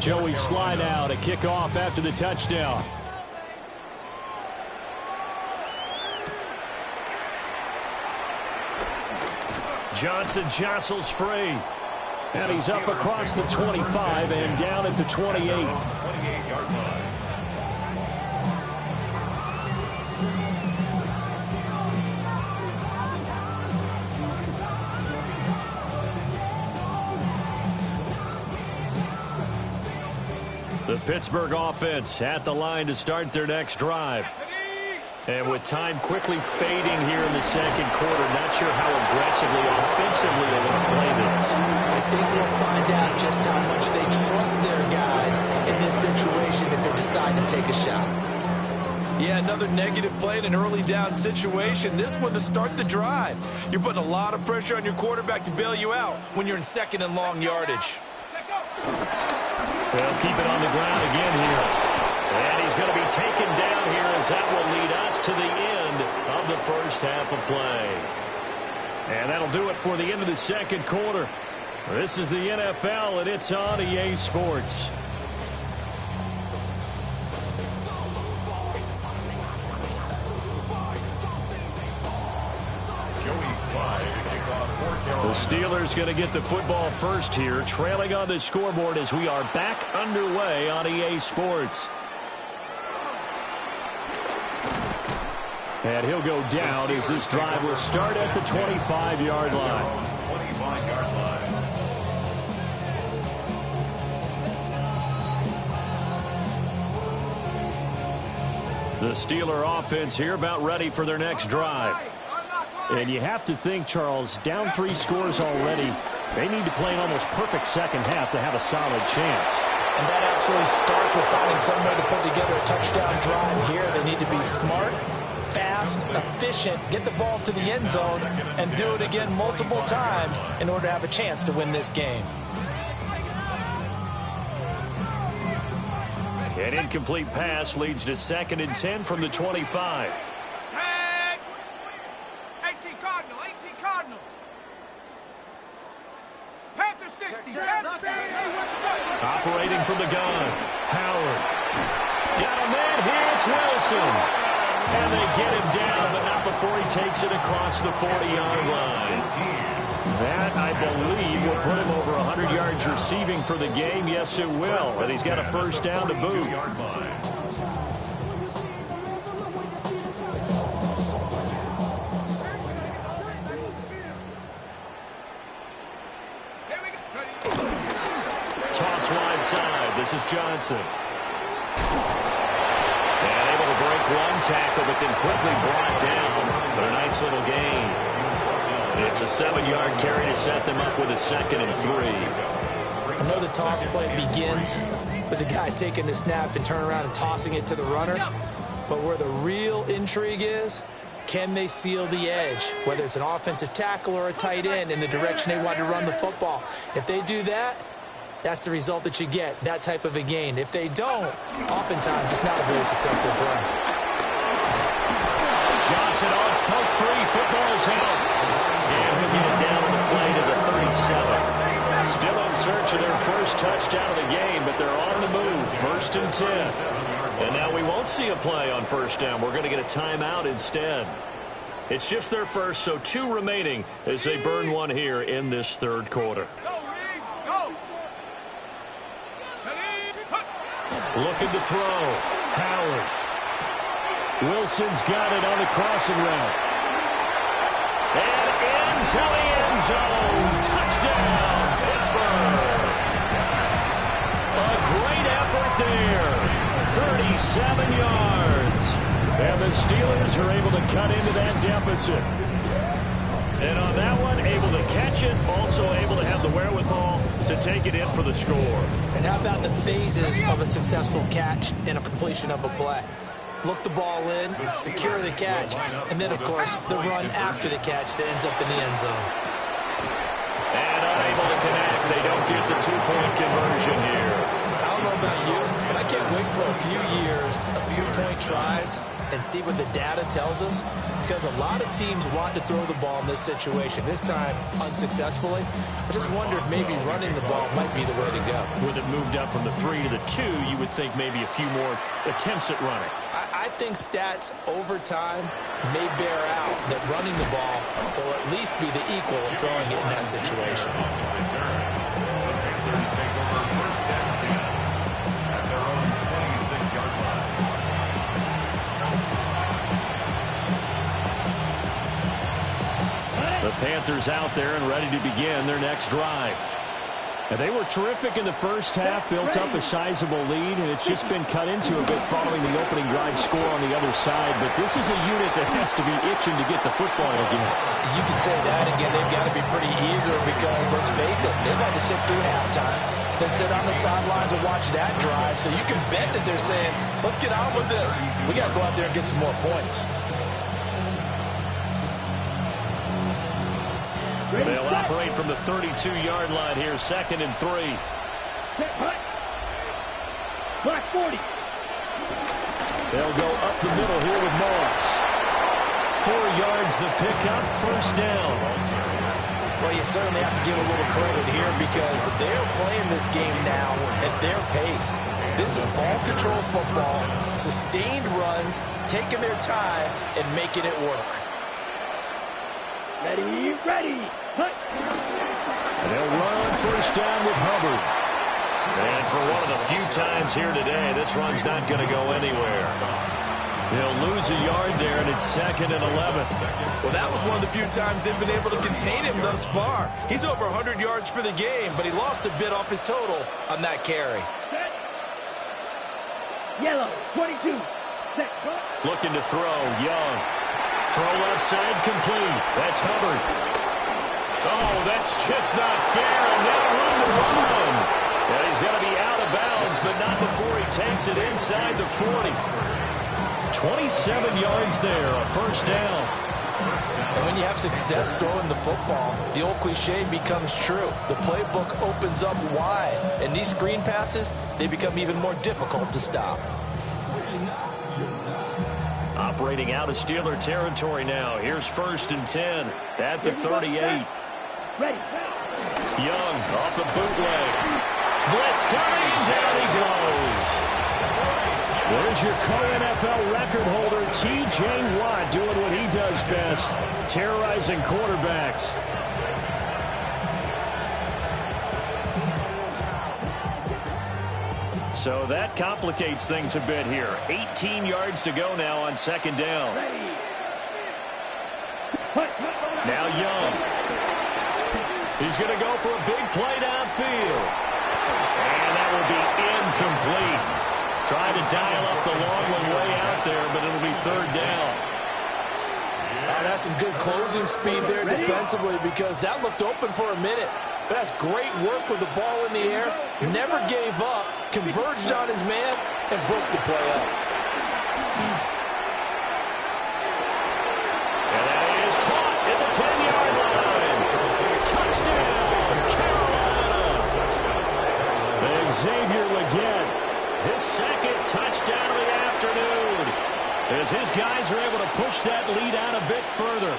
[SPEAKER 8] Joey Sly now to kick off after the touchdown. Johnson jostles free. And he's up across the 25 and down at the 28.
[SPEAKER 4] 28-yard line.
[SPEAKER 8] The Pittsburgh offense at the line to start their next drive. And with time quickly fading here in the 2nd quarter, not sure how aggressively, offensively they want to play this.
[SPEAKER 9] I think we'll find out just how much they trust their guys in this situation if they decide to take a shot.
[SPEAKER 10] Yeah, another negative play in an early down situation. This one to start the drive. You're putting a lot of pressure on your quarterback to bail you out when you're in 2nd and long yardage.
[SPEAKER 8] They'll keep it on the ground again here. And he's going to be taken down here as that will lead us to the end of the 1st half of play. And that'll do it for the end of the 2nd quarter. This is the NFL, and it's on EA Sports. The Steelers going to get the football first here, trailing on the scoreboard as we are back underway on EA Sports. And he'll go down as this drive will start at the 25-yard line.
[SPEAKER 4] 25-yard line.
[SPEAKER 8] The Steeler offense here about ready for their next drive. And you have to think, Charles, down 3 scores already. They need to play an almost perfect second half to have a solid chance.
[SPEAKER 9] And that absolutely starts with finding some way to put together a touchdown drive here. They need to be smart, fast, efficient, get the ball to the end zone, and do it again multiple times in order to have a chance to win this game.
[SPEAKER 8] An incomplete pass leads to 2nd and 10 from the 25.
[SPEAKER 3] 18 Cardinal, 18 Cardinal. Panthers 60.
[SPEAKER 8] Operating from the gun. Howard. Got a man here. It's Wilson. And they get him down, but not before he takes it across the 40-yard line. That, I believe, will put him over 100 yards receiving for the game. Yes, it will. And he's got a first down to boot. Toss wide side. This is Johnson. And able to break one tackle, but then quickly brought down. But a nice little gain. It's a 7-yard carry to set them up with a 2nd and 3.
[SPEAKER 9] I know the toss play begins with the guy taking the snap and turning around and tossing it to the runner. But where the real intrigue is, can they seal the edge, whether it's an offensive tackle or a tight end in the direction they want to run the football? If they do that, that's the result that you get, that type of a gain. If they don't, oftentimes it's not a very successful play.
[SPEAKER 8] Johnson on its poke free. Football's held. And we'll get it down on the play to the 37th. Still in search of their first touchdown of the game, but they're on the move. 1st and 10. And now we won't see a play on first down. We're going to get a timeout instead. It's just their first, so 2 remaining as they burn one here in this 3rd quarter. Looking to throw. Howard. Wilson's got it on the crossing route. And into the end zone. Touchdown, Pittsburgh. A great effort there. 37 yards. And the Steelers are able to cut into that deficit. And on that one, able to catch it, also able to have the wherewithal to take it in for the score.
[SPEAKER 9] And how about the phases of a successful catch and a completion of a play? Look the ball in, secure the catch, and then, of course, the run after the catch that ends up in the end zone.
[SPEAKER 8] And unable to connect. They don't get the 2-point conversion here.
[SPEAKER 9] I don't know about you, but I can't wait for a few years of 2-point tries and see what the data tells us, because a lot of teams want to throw the ball in this situation, this time unsuccessfully. I just wonder if maybe running the ball might be the way to go.
[SPEAKER 8] With it moved up from the 3 to the 2, you would think maybe a few more attempts at running.
[SPEAKER 9] I think stats over time may bear out that running the ball will at least be the equal of throwing it in that situation.
[SPEAKER 8] The Panthers out there and ready to begin their next drive. And they were terrific in the first half, built up a sizable lead, and it's just been cut into a bit following the opening drive score on the other side. But this is a unit that has to be itching to get the football again.
[SPEAKER 9] You can say that again. They've got to be pretty eager because, let's face it, they've had to sit through halftime, then sit on the sidelines and watch that drive. So you can bet that they're saying, let's get on with this. We got to go out there and get some more points.
[SPEAKER 8] They'll operate from the 32-yard line here, 2nd and 3.
[SPEAKER 5] Black 40.
[SPEAKER 8] They'll go up the middle here with Moss. 4 yards the pickup, first down.
[SPEAKER 9] Well, you certainly have to give a little credit here because they're playing this game now at their pace. This is ball control football, sustained runs, taking their time and making it work.
[SPEAKER 5] Ready, ready. Hut.
[SPEAKER 8] And they'll run first down with Hubbard. And for one of the few times here today, this run's not going to go anywhere. They'll lose a yard there, and it's 2nd and 11.
[SPEAKER 9] Well, that was one of the few times they've been able to contain him thus far. He's over 100 yards for the game, but he lost a bit off his total on that carry.
[SPEAKER 5] Set. Yellow, 22. Set.
[SPEAKER 8] Looking to throw. Young. Throw left side complete. That's Hubbard. Oh, that's just not fair. And now room to run. And he's going to be out of bounds, but not before he takes it inside the 40. 27 yards there, a first down.
[SPEAKER 10] And when you have success throwing the football, the old cliche becomes true. The playbook opens up wide, and these screen passes, they become even more difficult to stop.
[SPEAKER 8] Operating out of Steeler territory now. Here's 1st and 10 at the 38. Young off the bootleg. Blitz coming, down he goes. There's your co-NFL record holder, T.J. Watt, doing what he does best, terrorizing quarterbacks. So that complicates things a bit here. 18 yards to go now on 2nd down. Now Young. He's going to go for a big play downfield. And that will be incomplete. Trying to dial up the long one way out there, but it'll be 3rd down.
[SPEAKER 10] That's some good closing speed there defensively because that looked open for a minute. But that's great work with the ball in the air. Never gave up, converged on his man, and broke the play up.
[SPEAKER 8] And that is caught at the 10-yard line. Touchdown, Carolina. Xavier Legette. His 2nd touchdown of the afternoon as his guys are able to push that lead out a bit further.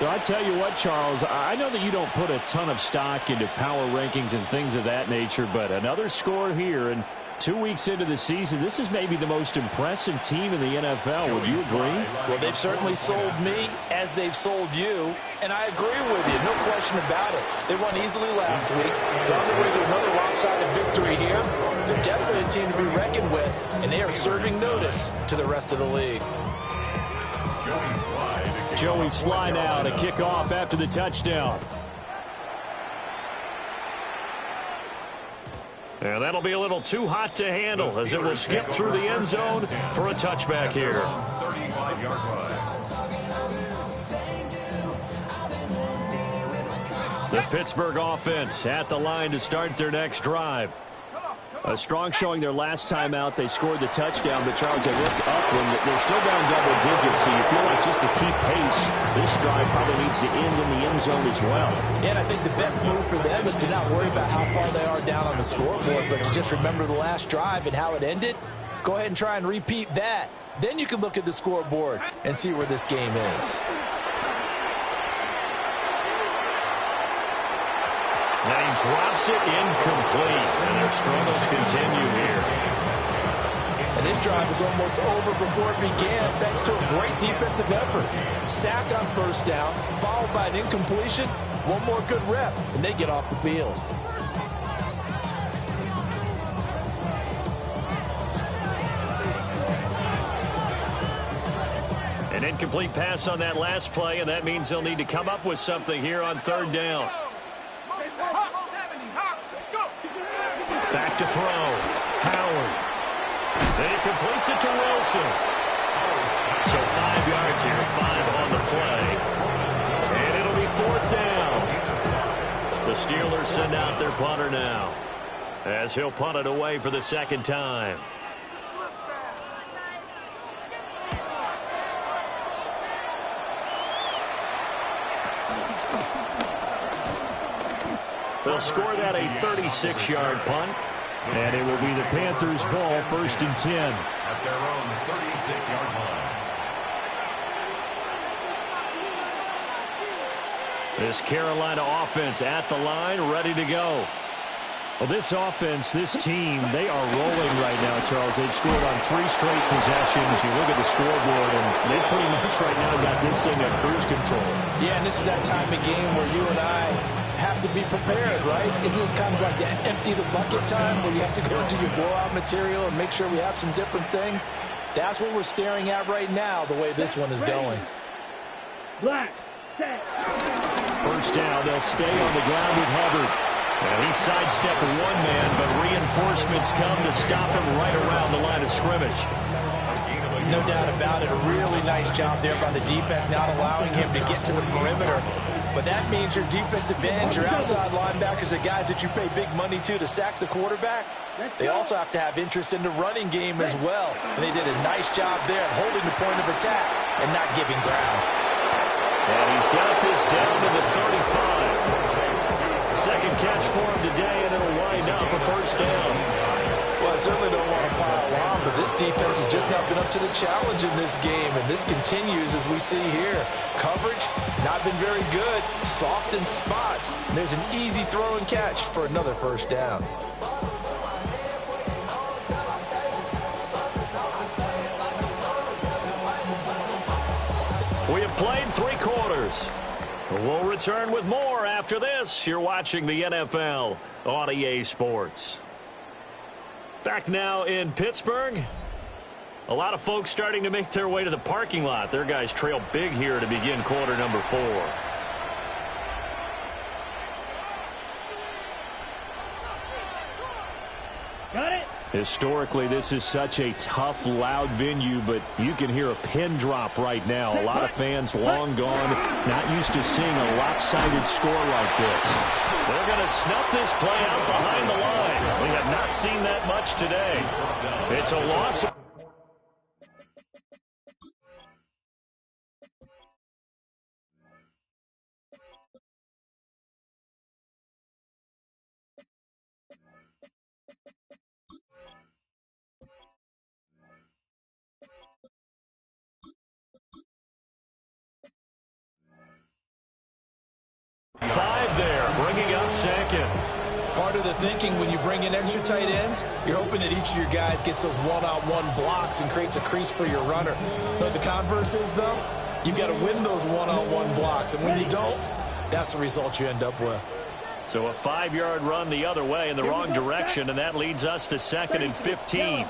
[SPEAKER 6] So I tell you what, Charles, I know that you don't put a ton of stock into power rankings and things of that nature, but another score here, and 2 weeks into the season, this is maybe the most impressive team in the NFL. Would you agree?
[SPEAKER 10] Well, they've certainly sold me as they've sold you, and I agree with you. No question about it. They won easily last week. They're on the way to another lopsided victory here. They're definitely a team to be reckoned with, and they are serving notice to the rest of the league.
[SPEAKER 8] Joey Sly now to kick off after the touchdown. And that'll be a little too hot to handle as it will skip through the end zone for a touchback here.
[SPEAKER 4] 35-yard line.
[SPEAKER 8] The Pittsburgh offense at the line to start their next drive.
[SPEAKER 6] A strong showing their last time out. They scored the touchdown, but Charles, they look up and they're still down double digits, so you feel like just to keep pace, this drive probably needs to end in the end zone as well.
[SPEAKER 10] And I think the best move for them is to not worry about how far they are down on the scoreboard, but to just remember the last drive and how it ended. Go ahead and try and repeat that. Then you can look at the scoreboard and see where this game is.
[SPEAKER 8] And he drops it incomplete. And their struggles continue here.
[SPEAKER 10] And this drive was almost over before it began thanks to a great defensive effort. Sack on 1st down, followed by an incompletion. One more good rep, and they get off the field.
[SPEAKER 8] An incomplete pass on that last play, and that means they'll need to come up with something here on 3rd down. Back to throw. Howard. And he completes it to Wilson. So 5 yards here, 5 on the play. And it'll be 4th down. The Steelers send out their punter now, as he'll punt it away for the 2nd time. They'll score that a 36-yard punt, and it will be the Panthers' ball, 1st and 10.
[SPEAKER 4] At their own 36-yard line.
[SPEAKER 8] This Carolina offense at the line, ready to go.
[SPEAKER 6] Well, this offense, this team, they are rolling right now, Charles. They've scored on 3 straight possessions. You look at the scoreboard, and they pretty much right now got this thing on cruise control.
[SPEAKER 10] Yeah, and this is that time of game where you and I have to be prepared, right? Isn't this kind of like the empty the bucket time where you have to go into your blowout material and make sure we have some different things? That's what we're staring at right now, the way this one is going.
[SPEAKER 5] Black, set.
[SPEAKER 8] 1st down, they'll stay on the ground with Hubbard. And he sidestepped one man, but reinforcements come to stop him right around the line of scrimmage.
[SPEAKER 9] No doubt about it. A really nice job there by the defense, not allowing him to get to the perimeter. But that means your defensive ends, your outside linebackers, the guys that you pay big money to sack the quarterback, they also have to have interest in the running game as well. And they did a nice job there of holding the point of attack and not giving ground.
[SPEAKER 8] And he's got this down to the 35. Second catch for him today, and it'll wind up a first down.
[SPEAKER 9] Well, I certainly don't want to pile on, but this defense has just not been up to the challenge in this game, and this continues as we see here. Coverage, not been very good, soft in spots, and there's an easy throw and catch for another first down.
[SPEAKER 8] We have played 3 quarters. We'll return with more after this. You're watching the NFL on EA Sports. Back now in Pittsburgh. A lot of folks starting to make their way to the parking lot. Their guys trail big here to begin quarter number 4.
[SPEAKER 5] Got it.
[SPEAKER 6] Historically, this is such a tough, loud venue, but you can hear a pin drop right now. A lot of fans long gone, not used to seeing a lopsided score like this.
[SPEAKER 8] They're going to snuff this play out behind the line. We have not seen that much today. It's a loss.
[SPEAKER 9] Part of the thinking when you bring in extra tight ends, you're hoping that each of your guys gets those one-on-one blocks and creates a crease for your runner. But the converse is, though, you've got to win those one-on-one blocks. And when you don't, that's the result you end up with.
[SPEAKER 8] So a 5-yard run the other way in the wrong direction, and that leads us to 2nd and 15.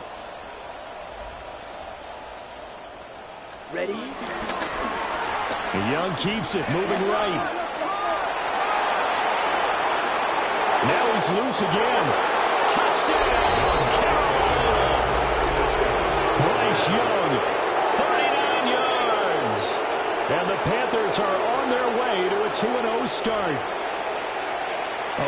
[SPEAKER 5] Ready?
[SPEAKER 6] Young keeps it, moving right. Now he's loose again. Touchdown, Carolina. Bryce Young, 39 yards. And the Panthers are on their way to a 2-0 start.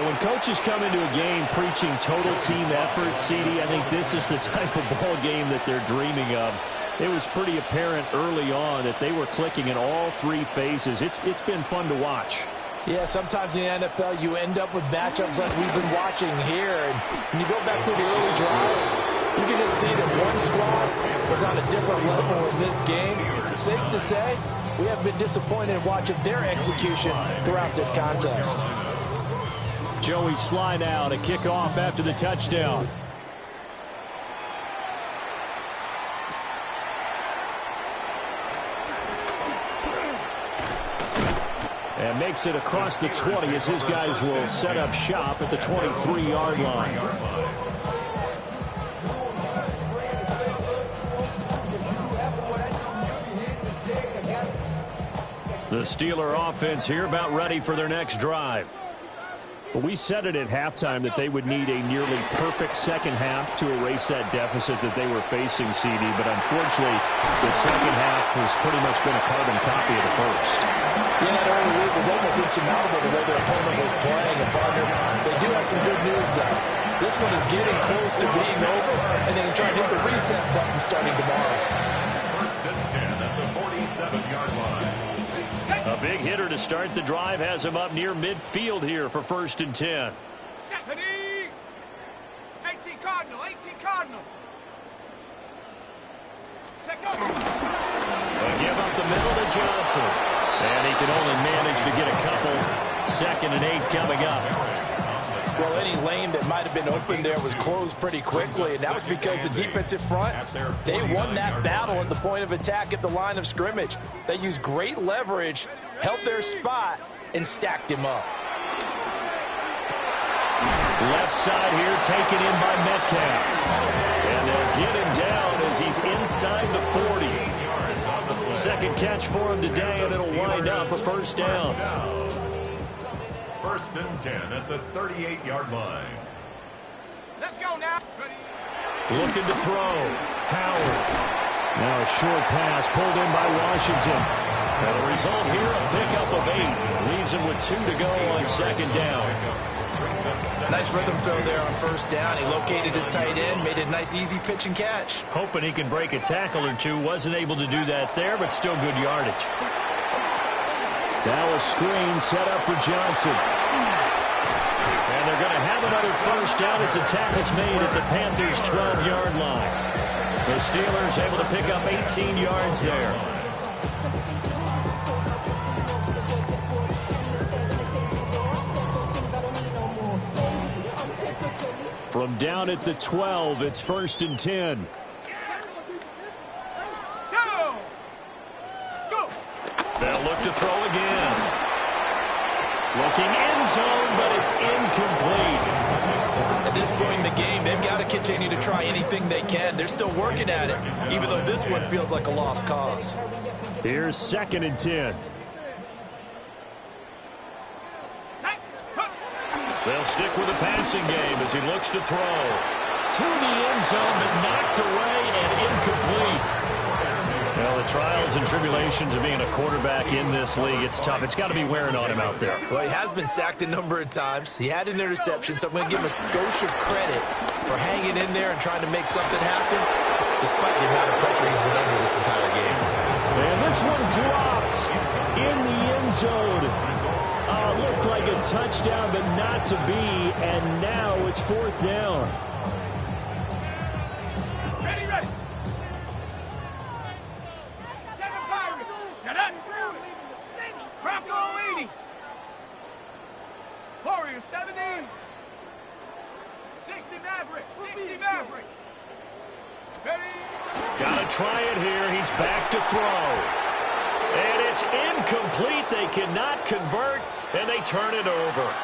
[SPEAKER 6] When coaches come into a game preaching total team effort, CD, I think this is the type of ball game that they're dreaming of. It was pretty apparent early on that they were clicking in all 3 phases. It's been fun to watch.
[SPEAKER 9] Yeah, sometimes in the NFL you end up with matchups like we've been watching here. And when you go back to the early drives, you can just see that one squad was on a different level in this game. Safe to say, we have been disappointed in watching their execution throughout this contest.
[SPEAKER 6] Joey Sly now to kick off after the touchdown. And makes it across the 20 as his guys will set up shop at the 23-yard line. The Steeler offense here about ready for their next drive. We said it at halftime that they would need a nearly perfect second half to erase that deficit that they were facing, CD. But unfortunately, the second half has pretty much been a carbon copy of the first.
[SPEAKER 9] Yeah, that early lead was almost insurmountable the way their opponent was playing. And partner, they do have some good news, though. This one is getting close to being over, and they can try and hit the reset button starting tomorrow.
[SPEAKER 4] 1st and 10 at the 47-yard line.
[SPEAKER 8] A big hitter to start the drive has him up near midfield here for 1st and 10.
[SPEAKER 3] 18 Cardinal, 18 Cardinal. Check over.
[SPEAKER 8] A give up the middle to Johnson. And he can only manage to get a couple. 2nd and 8 coming up.
[SPEAKER 9] Well, any lane that might have been open there was closed pretty quickly, and that was because the defensive front, they won that battle at the point of attack at the line of scrimmage. They used great leverage, held their spot, and stacked him up.
[SPEAKER 8] Left side here taken in by Metcalf. And they'll get him down as he's inside the 40. 2nd catch for him today, and it'll wind up a first down.
[SPEAKER 4] 1st and 10 at the 38-yard line.
[SPEAKER 3] Let's go now.
[SPEAKER 8] Looking to throw. Howard. Now a short pass pulled in by Washington. And the result here, a pickup of 8. Leaves him with 2 to go on second down.
[SPEAKER 9] Nice rhythm throw there on first down. He located his tight end, made a nice easy pitch and catch.
[SPEAKER 8] Hoping he can break a tackle or two. Wasn't able to do that there, but still good yardage. Now a screen set up for Johnson. And they're going to have another first down as the tackle's made at the Panthers' 12-yard line. The Steelers able to pick up 18 yards there. From down at the 12, it's 1st and 10.
[SPEAKER 3] Go!
[SPEAKER 8] They'll look to throw again. Looking end zone, but it's incomplete.
[SPEAKER 9] At this point in the game, they've got to continue to try anything they can. They're still working at it, even though this one feels like a lost cause.
[SPEAKER 8] Here's 2nd and 10. They'll stick with the passing game as he looks to throw. To the end zone, but knocked away and incomplete. Well, the trials and tribulations of being a quarterback in this league, it's tough. It's got to be wearing on him out there.
[SPEAKER 9] Well, he has been sacked a number of times. He had an interception, so I'm going to give him a skosh of credit for hanging in there and trying to make something happen, despite the amount of pressure he's been under this entire game.
[SPEAKER 8] And this one dropped in the end zone. Looked like a touchdown, but not to be, and now it's 4th down.
[SPEAKER 3] Ready. Set up Pirates. Set up. Bronco 80. Warrior 70. 60 Maverick. 60 Maverick. Ready.
[SPEAKER 8] Gotta try it here. He's back to throw. And it's incomplete. They cannot convert, and they turn it over.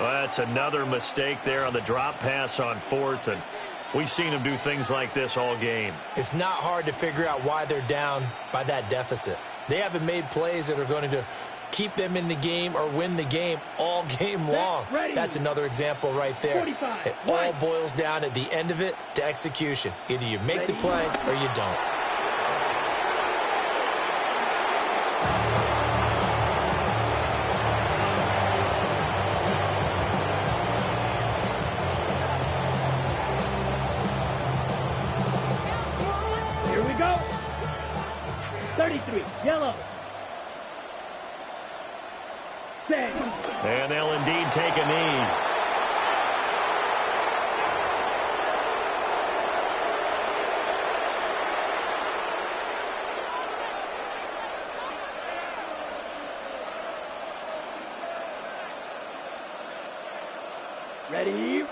[SPEAKER 8] Well, that's another mistake there on the drop pass on 4th, and we've seen him do things like this all game.
[SPEAKER 9] It's not hard to figure out why they're down by that deficit. They haven't made plays that are going to keep them in the game or win the game all game long. That's another example right there. It all boils down at the end of it to execution. Either you make the play or you don't.
[SPEAKER 5] Here we go. 33, yellow. Set.
[SPEAKER 8] And they'll indeed take a knee.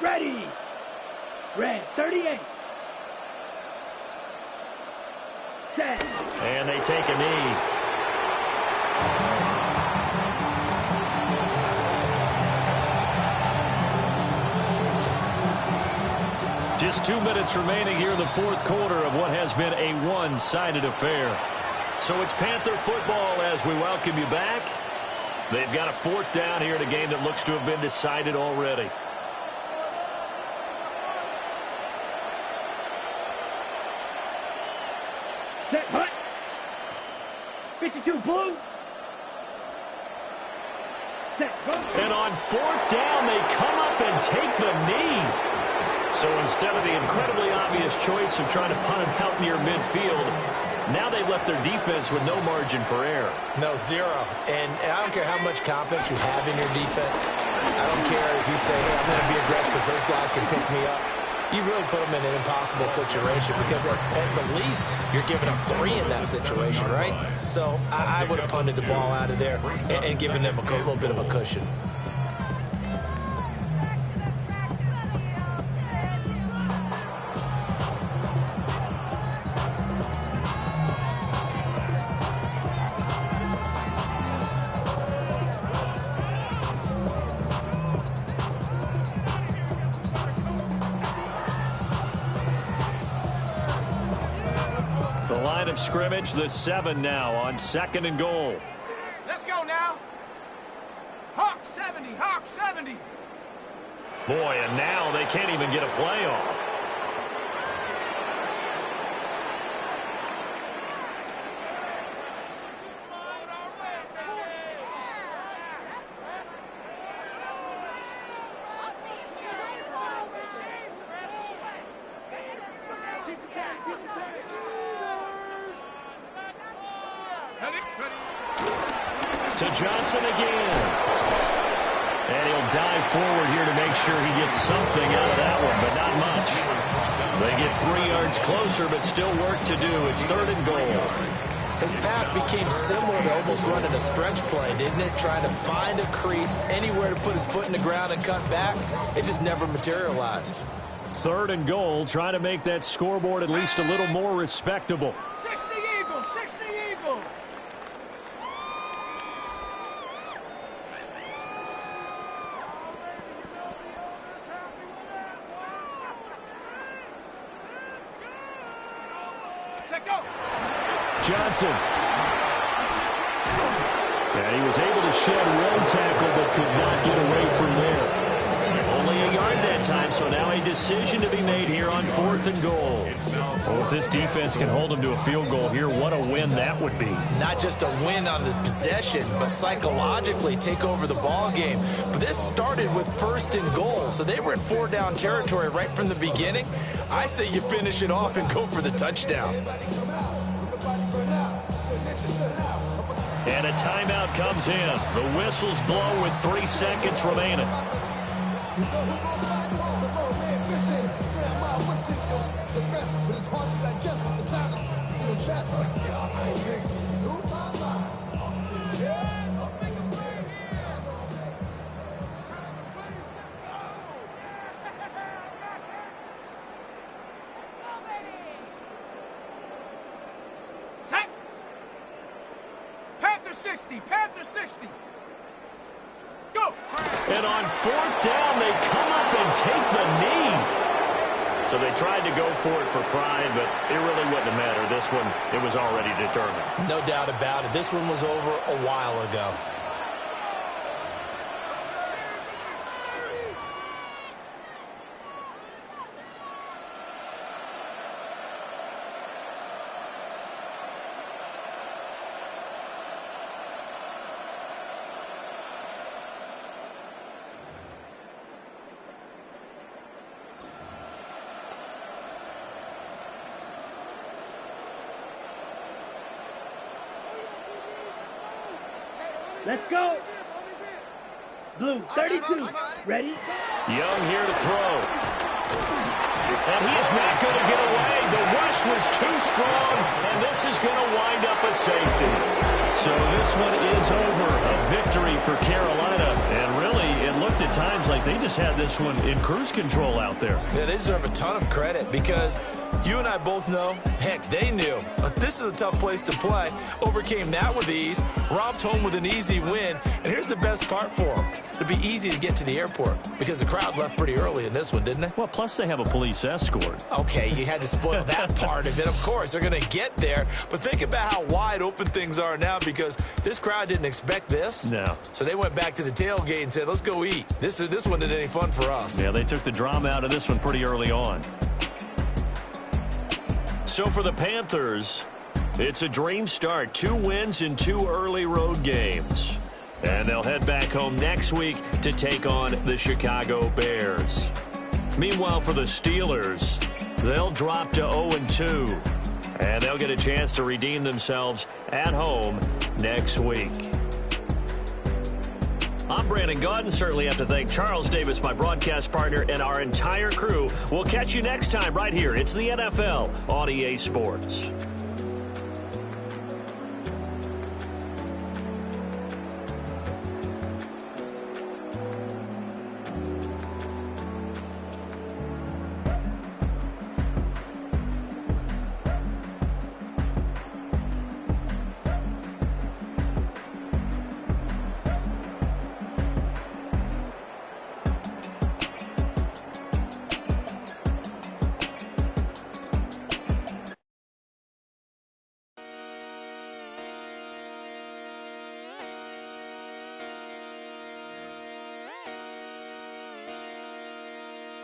[SPEAKER 5] Ready. Red, 38. Set.
[SPEAKER 8] And they take a knee. Just 2 minutes remaining here in the 4th quarter of what has been a one-sided affair. So it's Panther football as we welcome you back. They've got a 4th down here in a game that looks to have been decided already.
[SPEAKER 5] Set, hut. 52, blue. Set, go.
[SPEAKER 8] And on 4th down, they come up and take the knee. So instead of the incredibly obvious choice of trying to punt it out near midfield, now they've left their defense with no margin for error.
[SPEAKER 9] No, 0. And I don't care how much confidence you have in your defense. I don't care if you say, hey, I'm going to be aggressive because those guys can pick me up. You really put them in an impossible situation because at the least, you're giving them 3 in that situation, right? So I would have punted the ball out of there and given them a little bit of a cushion.
[SPEAKER 8] Of scrimmage, the 7 now on 2nd and goal.
[SPEAKER 3] Let's go now. Hawk 70, Hawk 70.
[SPEAKER 8] Boy, and now they can't even get a play off. To Johnson again. And he'll dive forward here to make sure he gets something out of that one, but not much. They get 3 yards closer, but still work to do. It's 3rd and goal.
[SPEAKER 9] His path became similar to almost running a stretch play, didn't it? Trying to find a crease, anywhere to put his foot in the ground and cut back. It just never materialized.
[SPEAKER 8] 3rd and goal, trying to make that scoreboard at least a little more respectable.
[SPEAKER 3] 60 Eagles, 60 Eagles. Check go.
[SPEAKER 8] Johnson. And he was able to shed 1 tackle, but could not get away from there. Only a yard that time, so now a decision to be made here on 4th and goal. Well, if this defense can hold them to a field goal here, what a win that would be.
[SPEAKER 9] Not just a win on the possession, but psychologically take over the ball game. But this started with 1st and goal, so they were in 4-down territory right from the beginning. I say you finish it off and go for the touchdown.
[SPEAKER 8] And a timeout comes in. The whistles blow with 3 seconds remaining.
[SPEAKER 3] Set. Panther 60, Panther 60. Go.
[SPEAKER 8] And on 4th down, they come up and take the knee. So they tried to go for it for pride, but it really wouldn't have mattered. This one, it was already determined.
[SPEAKER 9] No doubt about it. This one was over a while ago.
[SPEAKER 5] Let's go. Blue, 32. Ready?
[SPEAKER 8] Young here to throw. And he is not going to get away. The rush was too strong, and this is going to wind up a safety. So this one is over. A victory for Carolina. And really, it looked at times like they just had this one in cruise control out there.
[SPEAKER 9] Yeah, they deserve a ton of credit because you and I both know, heck, they knew. But this is a tough place to play. Overcame that with ease. Robbed home with an easy win. And here's the best part for them. It'd be easy to get to the airport because the crowd left pretty early in this one, didn't they?
[SPEAKER 8] Well, plus they have a police escort.
[SPEAKER 9] Okay, you had to spoil that part of it. Of course, they're going to get there. But think about how wide open things are now because this crowd didn't expect this.
[SPEAKER 8] No.
[SPEAKER 9] So they went back to the tailgate and said, let's go eat. This one isn't any fun for us.
[SPEAKER 8] Yeah, they took the drama out of this one pretty early on. So for the Panthers, it's a dream start. 2 wins in 2 early road games. And they'll head back home next week to take on the Chicago Bears. Meanwhile, for the Steelers, they'll drop to 0-2. And they'll get a chance to redeem themselves at home next week. I'm Brandon Gaudin. Certainly have to thank Charles Davis, my broadcast partner, and our entire crew. We'll catch you next time right here. It's the NFL on EA Sports.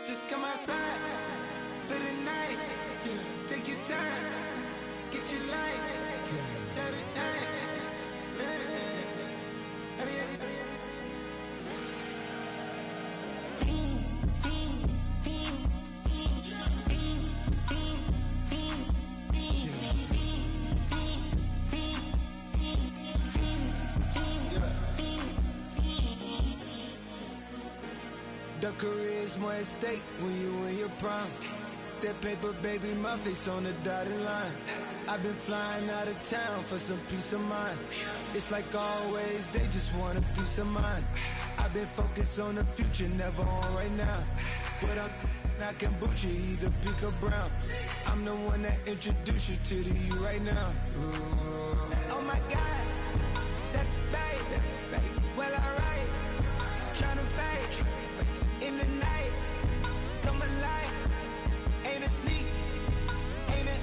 [SPEAKER 11] Just come outside for the night. Take your time, get your light. Let it The career is more at stake when you in your prime. That paper, baby, my face on the dotted line. I've been flying out of town for some peace of mind. It's like always, they just want a piece of mind. I've been focused on the future, never on right now. But I'm not kombucha, either pink or brown. I'm the one that introduced you to the you right now. Oh my God, that's babe. Well, alright, tryna fade in the night. Come alive, ain't it sneak? Ain't it?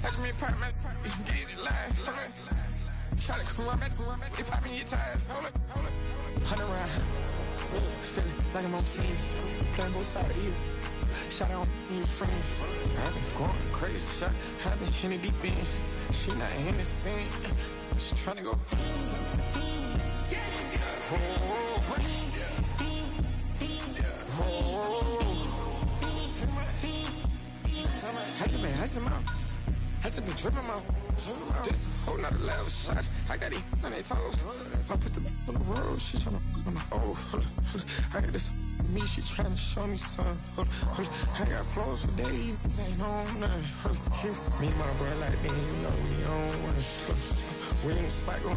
[SPEAKER 12] Watch me pop my get it live. Try to come back, they popping your tires. Hold it. 100 round, feeling like I'm on team. Playing both sides of you. Shot out on your friends. I've been going crazy. Shot, I've been in the deep end. She not in the scene. She tryna go. I just been dripping out. This whole nother level shot. I got it on their toes. I put the on the road. She tryna on the hold up. I got this me. She tryna show me some. I got flows for days. Ain't on nothing. Me and my bro like me. You know we on one. We in the spot going